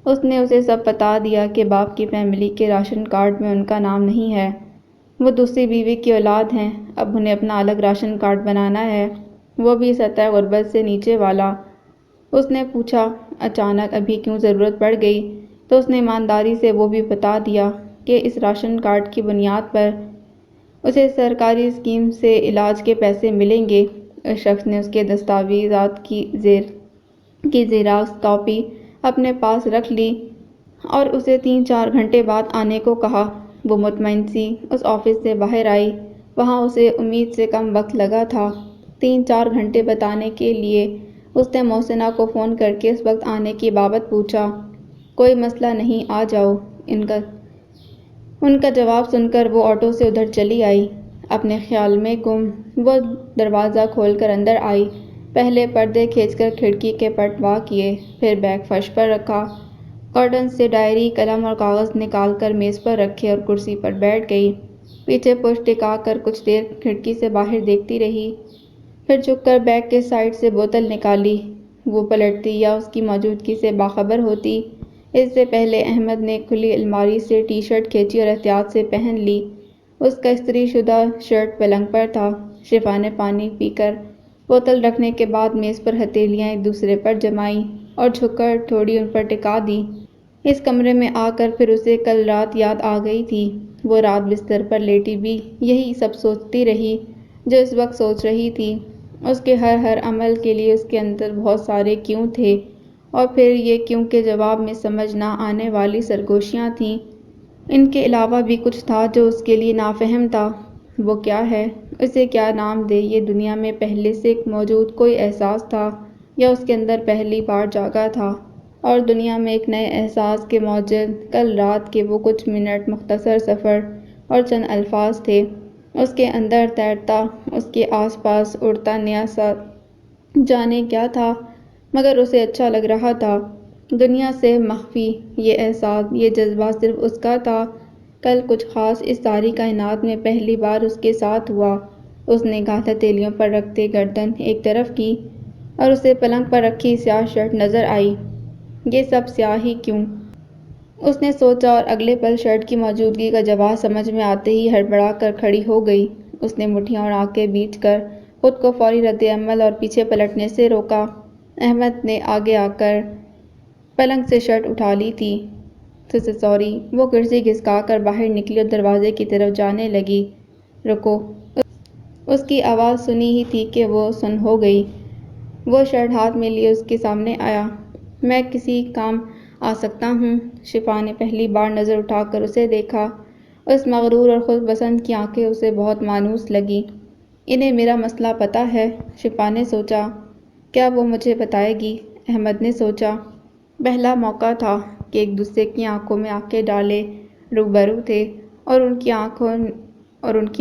اس نے اسے سب بتا دیا کہ باپ کی فیملی کے راشن کارڈ میں ان کا نام نہیں ہے۔ وہ دوسری بیوی کی اولاد ہیں۔ اب انہیں اپنا الگ راشن کارڈ بنانا ہے، وہ بھی سطح غربت سے نیچے والا۔ اس نے پوچھا اچانک ابھی کیوں ضرورت پڑ گئی؟ تو اس نے ایمانداری سے وہ بھی بتا دیا کہ اس راشن کارڈ کی بنیاد پر اسے سرکاری اسکیم سے علاج کے پیسے ملیں گے۔ اس شخص نے اس کے دستاویزات کی زیراکس کاپی اپنے پاس رکھ لی اور اسے 3-4 گھنٹے بعد آنے کو کہا۔ وہ مطمئن سی اس آفس سے باہر آئی۔ وہاں اسے امید سے کم وقت لگا تھا۔ 3-4 گھنٹے بتانے کے لیے اس نے محسنہ کو فون کر کے اس وقت آنے کی بابت پوچھا۔ کوئی مسئلہ نہیں، آ جاؤ۔ ان کا جواب سن کر وہ آٹو سے ادھر چلی آئی۔ اپنے خیال میں گم وہ دروازہ کھول کر اندر آئی۔ پہلے پردے کھینچ کر کھڑکی کے پٹ وا کیے، پھر بیگ فرش پر رکھا، کارٹن سے ڈائری، قلم اور کاغذ نکال کر میز پر رکھے اور کرسی پر بیٹھ گئی۔ پیچھے پشت ٹکا کر کچھ دیر کھڑکی سے باہر دیکھتی رہی، پھر جھک کر بیگ کے سائیڈ سے بوتل نکالی۔ وہ پلٹتی یا اس کی موجودگی سے باخبر ہوتی۔ اس سے پہلے احمد نے کھلی الماری سے ٹی شرٹ کھینچی اور احتیاط سے پہن لی۔ اس کا استری شدہ شرٹ پلنگ پر تھا۔ شفا نے پانی پی کر بوتل رکھنے کے بعد میز پر ہتھیلیاں ایک دوسرے پر جمائیں اور جھک کر تھوڑی ان پر ٹکا دیں۔ اس کمرے میں آ کر پھر اسے کل رات یاد آ گئی تھی۔ وہ رات بستر پر لیٹی بھی یہی سب سوچتی رہی جو اس وقت سوچ رہی تھی۔ اس کے ہر عمل کے لیے اس کے اندر بہت سارے کیوں تھے، اور پھر یہ کیوں کے جواب میں سمجھ نہ آنے والی سرگوشیاں تھیں۔ ان کے علاوہ بھی کچھ تھا جو اس کے لیے نافہم تھا۔ وہ کیا ہے؟ اسے کیا نام دے؟ یہ دنیا میں پہلے سے موجود کوئی احساس تھا یا اس کے اندر پہلی بار جاگا تھا؟ اور دنیا میں ایک نئے احساس کے موجد کل رات کے وہ کچھ منٹ، مختصر سفر اور چند الفاظ تھے۔ اس کے اندر تیرتا، اس کے آس پاس اڑتا نیا سا جانے کیا تھا، مگر اسے اچھا لگ رہا تھا۔ دنیا سے مخفی یہ احساس، یہ جذبہ صرف اس کا تھا۔ کل کچھ خاص اس ساری کائنات میں پہلی بار اس کے ساتھ ہوا۔ اس نے گھاتھ ہتھیلیوں پر رکھتے گردن ایک طرف کی اور اسے پلنگ پر رکھی سیاہ شرٹ نظر آئی۔ یہ سب سیاہ ہی کیوں؟ اس نے سوچا اور اگلے پل شرٹ کی موجودگی کا جواز سمجھ میں آتے ہی ہڑبڑا کر کھڑی ہو گئی۔ اس نے مٹھیاں اور آنکھیں بیچ کر خود کو فوری رد عمل اور پیچھے پلٹنے سے روکا۔ احمد نے آگے آ کر پلنگ سے شرٹ اٹھا لی تھی۔ سوری۔ وہ کرسی گھسکا کر باہر نکلی اور دروازے کی طرف جانے لگی۔ رکو۔ اس کی آواز سنی ہی تھی کہ وہ سن ہو گئی۔ وہ شرٹ ہاتھ میں لیے اس کے سامنے آیا۔ میں کسی کام آ سکتا ہوں؟ شفا نے پہلی بار نظر اٹھا کر اسے دیکھا۔ اس مغرور اور خود پسند کی آنکھیں اسے بہت مانوس لگیں۔ انہیں میرا مسئلہ پتہ ہے، شفا نے سوچا۔ کیا وہ مجھے بتائے گی؟ احمد نے سوچا۔ پہلا موقع تھا کہ ایک دوسرے کی آنکھوں میں آنکھیں ڈالے روبرو تھے اور ان کی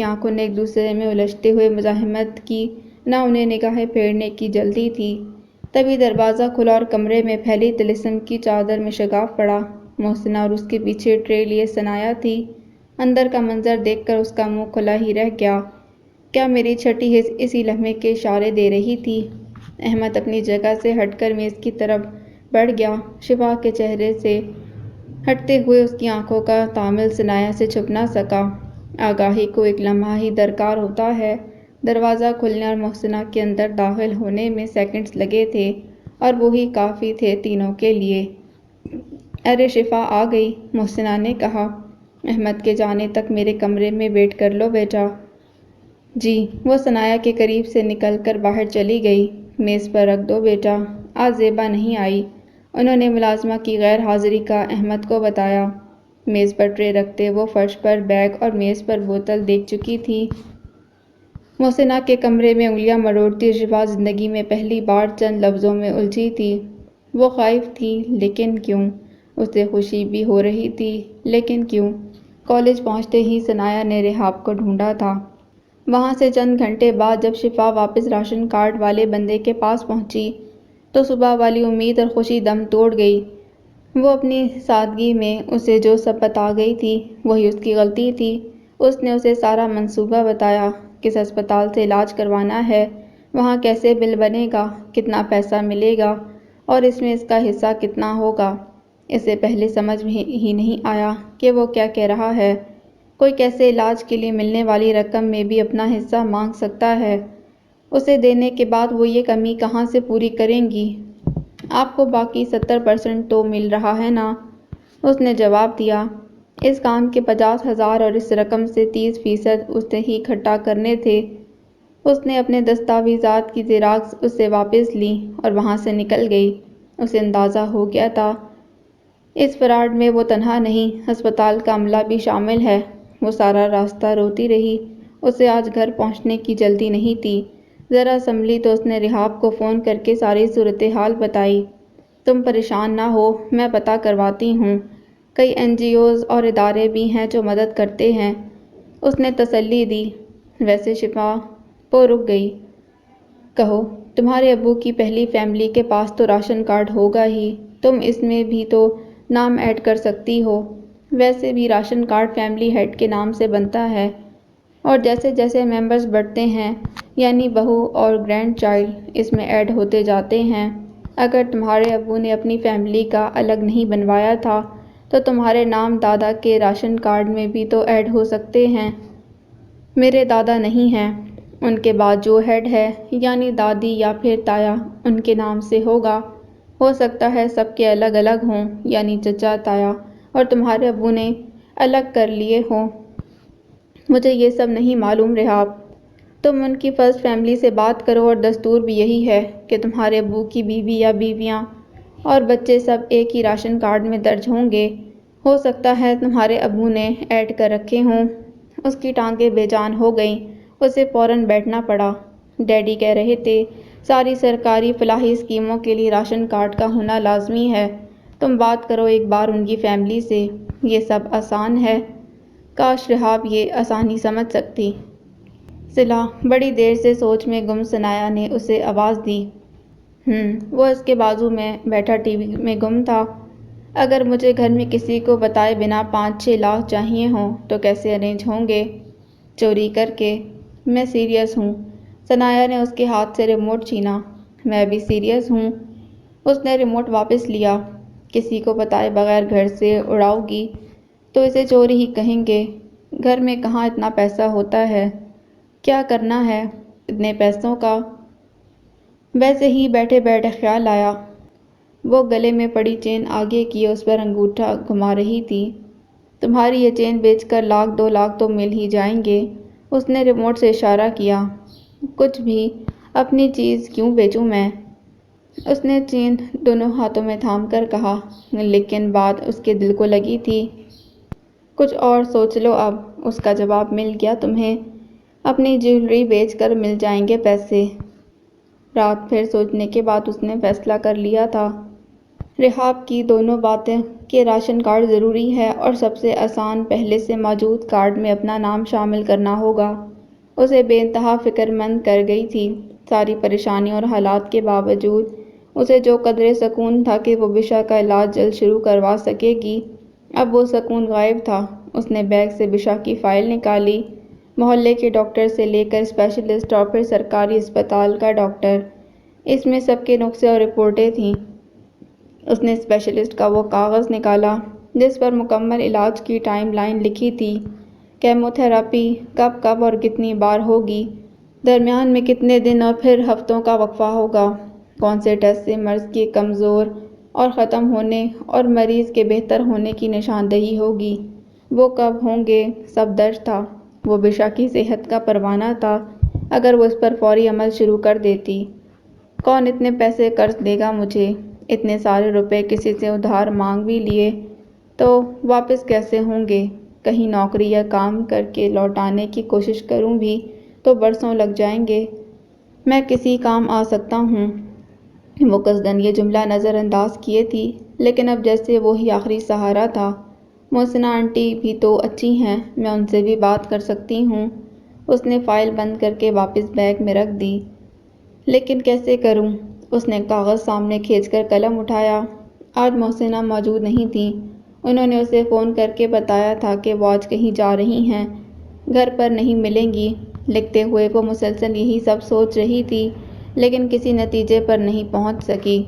آنکھوں نے ایک دوسرے میں الجھتے ہوئے مزاحمت کی، نہ انہیں نگاہیں پھیرنے کی جلدی تھی۔ تبھی دروازہ کھلا اور کمرے میں پھیلی طلسم کی چادر میں شگاف پڑا۔ محسنہ اور اس کے پیچھے ٹرے لیے ثنایا تھی۔ اندر کا منظر دیکھ کر اس کا منہ کھلا ہی رہ گیا۔ کیا میری چھٹی حس اسی لمحے کے اشارے دے رہی تھی؟ احمد اپنی جگہ سے ہٹ کر میز کی طرف بڑھ گیا۔ شفا کے چہرے سے ہٹتے ہوئے اس کی آنکھوں کا تامل ثنایا سے چھپ نہ سکا۔ آگاہی کو ایک لمحہ ہی درکار ہوتا ہے۔ دروازہ کھلنے اور محسنہ کے اندر داخل ہونے میں سیکنڈز لگے تھے اور وہی کافی تھے تینوں کے لیے۔ ارے شفا آ گئی، محسنہ نے کہا۔ احمد کے جانے تک میرے کمرے میں ویٹ کر لو بیٹا۔ جی۔ وہ ثنایا کے قریب سے نکل کر باہر چلی گئی۔ میز پر رکھ دو بیٹا، آج زیبا نہیں آئی۔ انہوں نے ملازمہ کی غیر حاضری کا احمد کو بتایا۔ میز پر ٹرے رکھتے وہ فرش پر بیگ اور میز پر بوتل دیکھ چکی تھی۔ محسنہ کے کمرے میں انگلیاں مروڑتی شفا زندگی میں پہلی بار چند لفظوں میں الجھی تھی۔ وہ خائف تھی، لیکن کیوں؟ اسے خوشی بھی ہو رہی تھی، لیکن کیوں؟ کالج پہنچتے ہی ثنایا نے ریحاب کو ڈھونڈا تھا۔ وہاں سے چند گھنٹے بعد جب شفا واپس راشن کارڈ والے بندے کے پاس پہنچی تو صبح والی امید اور خوشی دم توڑ گئی۔ وہ اپنی سادگی میں اسے جو سب بتا گئی تھی وہی اس کی غلطی تھی۔ اس نے اسے سارا منصوبہ بتایا، کس ہسپتال سے علاج کروانا ہے، وہاں کیسے بل بنے گا، کتنا پیسہ ملے گا اور اس میں اس کا حصہ کتنا ہوگا۔ اسے پہلے سمجھ ہی نہیں آیا کہ وہ کیا کہہ رہا ہے۔ کوئی کیسے علاج کے لیے ملنے والی رقم میں بھی اپنا حصہ مانگ سکتا ہے؟ اسے دینے کے بعد وہ یہ کمی کہاں سے پوری کریں گی؟ آپ کو باقی 70% تو مل رہا ہے نا؟ اس نے جواب دیا۔ اس کام کے 50,000 اور اس رقم سے 30% اسے ہی اکٹھا کرنے تھے۔ اس نے اپنے دستاویزات کی زیراکس اس سے واپس لی اور وہاں سے نکل گئی۔ اسے اندازہ ہو گیا تھا اس فراڈ میں وہ تنہا نہیں، ہسپتال کا عملہ بھی شامل ہے۔ وہ سارا راستہ روتی رہی۔ اسے آج گھر پہنچنے کی جلدی نہیں تھی۔ ذرا سنبھلی تو اس نے ریحاب کو فون کر کے ساری صورتحال بتائی۔ تم پریشان نہ ہو، میں پتہ کرواتی ہوں۔ کئی NGOs اور ادارے بھی ہیں جو مدد کرتے ہیں، اس نے تسلی دی۔ ویسے شفا وہ رک گئی۔ کہو، تمہارے ابو کی پہلی فیملی کے پاس تو راشن کارڈ ہوگا ہی، تم اس میں بھی تو نام ایڈ کر سکتی ہو۔ ویسے بھی راشن کارڈ فیملی ہیڈ کے نام سے بنتا ہے اور جیسے جیسے ممبرز بڑھتے ہیں یعنی بہو اور گرینڈ چائلڈ اس میں ایڈ ہوتے جاتے ہیں۔ اگر تمہارے ابو نے اپنی فیملی کا الگ نہیں بنوایا تھا تو تمہارے نام دادا کے راشن کارڈ میں بھی تو ایڈ ہو سکتے ہیں۔ میرے دادا نہیں ہیں، ان کے بعد جو ہیڈ ہے یعنی دادی یا پھر تایا ان کے نام سے ہوگا۔ ہو سکتا ہے سب کے الگ الگ ہوں، یعنی چچا، تایا اور تمہارے ابو نے الگ کر لیے ہوں۔ مجھے یہ سب نہیں معلوم ریحاب۔ تم ان کی فرسٹ فیملی سے بات کرو اور دستور بھی یہی ہے کہ تمہارے ابو کی بیوی یا بیویاں اور بچے سب ایک ہی راشن کارڈ میں درج ہوں گے۔ ہو سکتا ہے تمہارے ابو نے ایڈ کر رکھے ہوں۔ اس کی ٹانگیں بے جان ہو گئیں۔ اسے فوراً بیٹھنا پڑا۔ ڈیڈی کہہ رہے تھے ساری سرکاری فلاحی اسکیموں کے لیے راشن کارڈ کا ہونا لازمی ہے۔ تم بات کرو ایک بار ان کی فیملی سے، یہ سب آسان ہے۔ کاش ریحاب یہ آسانی سمجھ سکتی۔ صلہ، بڑی دیر سے سوچ میں گم ثنایا نے اسے آواز دی۔ وہ اس کے بازو میں بیٹھا ٹی وی میں گم تھا۔ اگر مجھے گھر میں کسی کو بتائے بنا 5-6 لاکھ چاہیے ہوں تو کیسے ارینج ہوں گے؟ چوری کر کے؟ میں سیریس ہوں۔ ثنایا نے اس کے ہاتھ سے ریموٹ چھینا۔ میں بھی سیریس ہوں۔ اس نے ریموٹ واپس لیا۔ کسی کو بتائے بغیر گھر سے اڑاؤ گی تو اسے چوری ہی کہیں گے۔ گھر میں کہاں اتنا پیسہ ہوتا ہے؟ کیا کرنا ہے اتنے پیسوں کا؟ ویسے ہی بیٹھے بیٹھے خیال آیا۔ وہ گلے میں پڑی چین آگے کیے اس پر انگوٹھا گھما رہی تھی۔ تمہاری یہ چین بیچ کر 1-2 لاکھ تو مل ہی جائیں گے۔ اس نے ریموٹ سے اشارہ کیا۔ کچھ بھی، اپنی چیز کیوں بیچوں میں؟ اس نے چین دونوں ہاتھوں میں تھام کر کہا، لیکن بات اس کے دل کو لگی تھی۔ کچھ اور سوچ لو اب۔ اس کا جواب مل گیا تمہیں؟ اپنی جیولری بیچ کر مل جائیں گے پیسے۔ رات بھر سوچنے کے بعد اس نے فیصلہ کر لیا تھا۔ رحاب کی دونوں باتیں کہ راشن کارڈ ضروری ہے اور سب سے آسان پہلے سے موجود کارڈ میں اپنا نام شامل کرنا ہوگا، اسے بے انتہا فکر مند کر گئی تھی۔ ساری پریشانیوں اور حالات کے باوجود اسے جو قدرے سکون تھا کہ وہ بشا کا علاج جلد شروع کروا سکے گی، اب وہ سکون غائب تھا۔ اس نے بیگ سے بشا کی فائل نکالی۔ محلے کے ڈاکٹر سے لے کر اسپیشلسٹ اور پھر سرکاری اسپتال کا ڈاکٹر، اس میں سب کے نسخے اور رپورٹیں تھیں۔ اس نے اسپیشلسٹ کا وہ کاغذ نکالا جس پر مکمل علاج کی ٹائم لائن لکھی تھی۔ کیمو تھراپی کب کب اور کتنی بار ہوگی، درمیان میں کتنے دن اور پھر ہفتوں کا وقفہ ہوگا، کون سے ٹیسٹ سے مرض کے کمزور اور ختم ہونے اور مریض کے بہتر ہونے کی نشاندہی ہوگی، وہ کب ہوں گے، سب درج تھا۔ وہ بشا کی صحت کا پروانہ تھا۔ اگر وہ اس پر فوری عمل شروع کر دیتی۔ کون اتنے پیسے قرض دے گا مجھے؟ اتنے سارے روپے کسی سے ادھار مانگ بھی لیے تو واپس کیسے ہوں گے؟ کہیں نوکری یا کام کر کے لوٹانے کی کوشش کروں بھی تو برسوں لگ جائیں گے۔ میں کسی کام آ سکتا ہوں۔ وہ قصداً یہ جملہ نظر انداز کیے تھی، لیکن اب جیسے وہی آخری سہارا تھا۔ محسنہ آنٹی بھی تو اچھی ہیں، میں ان سے بھی بات کر سکتی ہوں۔ اس نے فائل بند کر کے واپس بیگ میں رکھ دی۔ لیکن کیسے کروں؟ اس نے کاغذ سامنے کھینچ کر قلم اٹھایا۔ آج محسنہ موجود نہیں تھیں۔ انہوں نے اسے فون کر کے بتایا تھا کہ وہ آج کہیں جا رہی ہیں، گھر پر نہیں ملیں گی۔ لکھتے ہوئے وہ مسلسل یہی سب سوچ رہی تھی، لیکن کسی نتیجے پر نہیں پہنچ سکی۔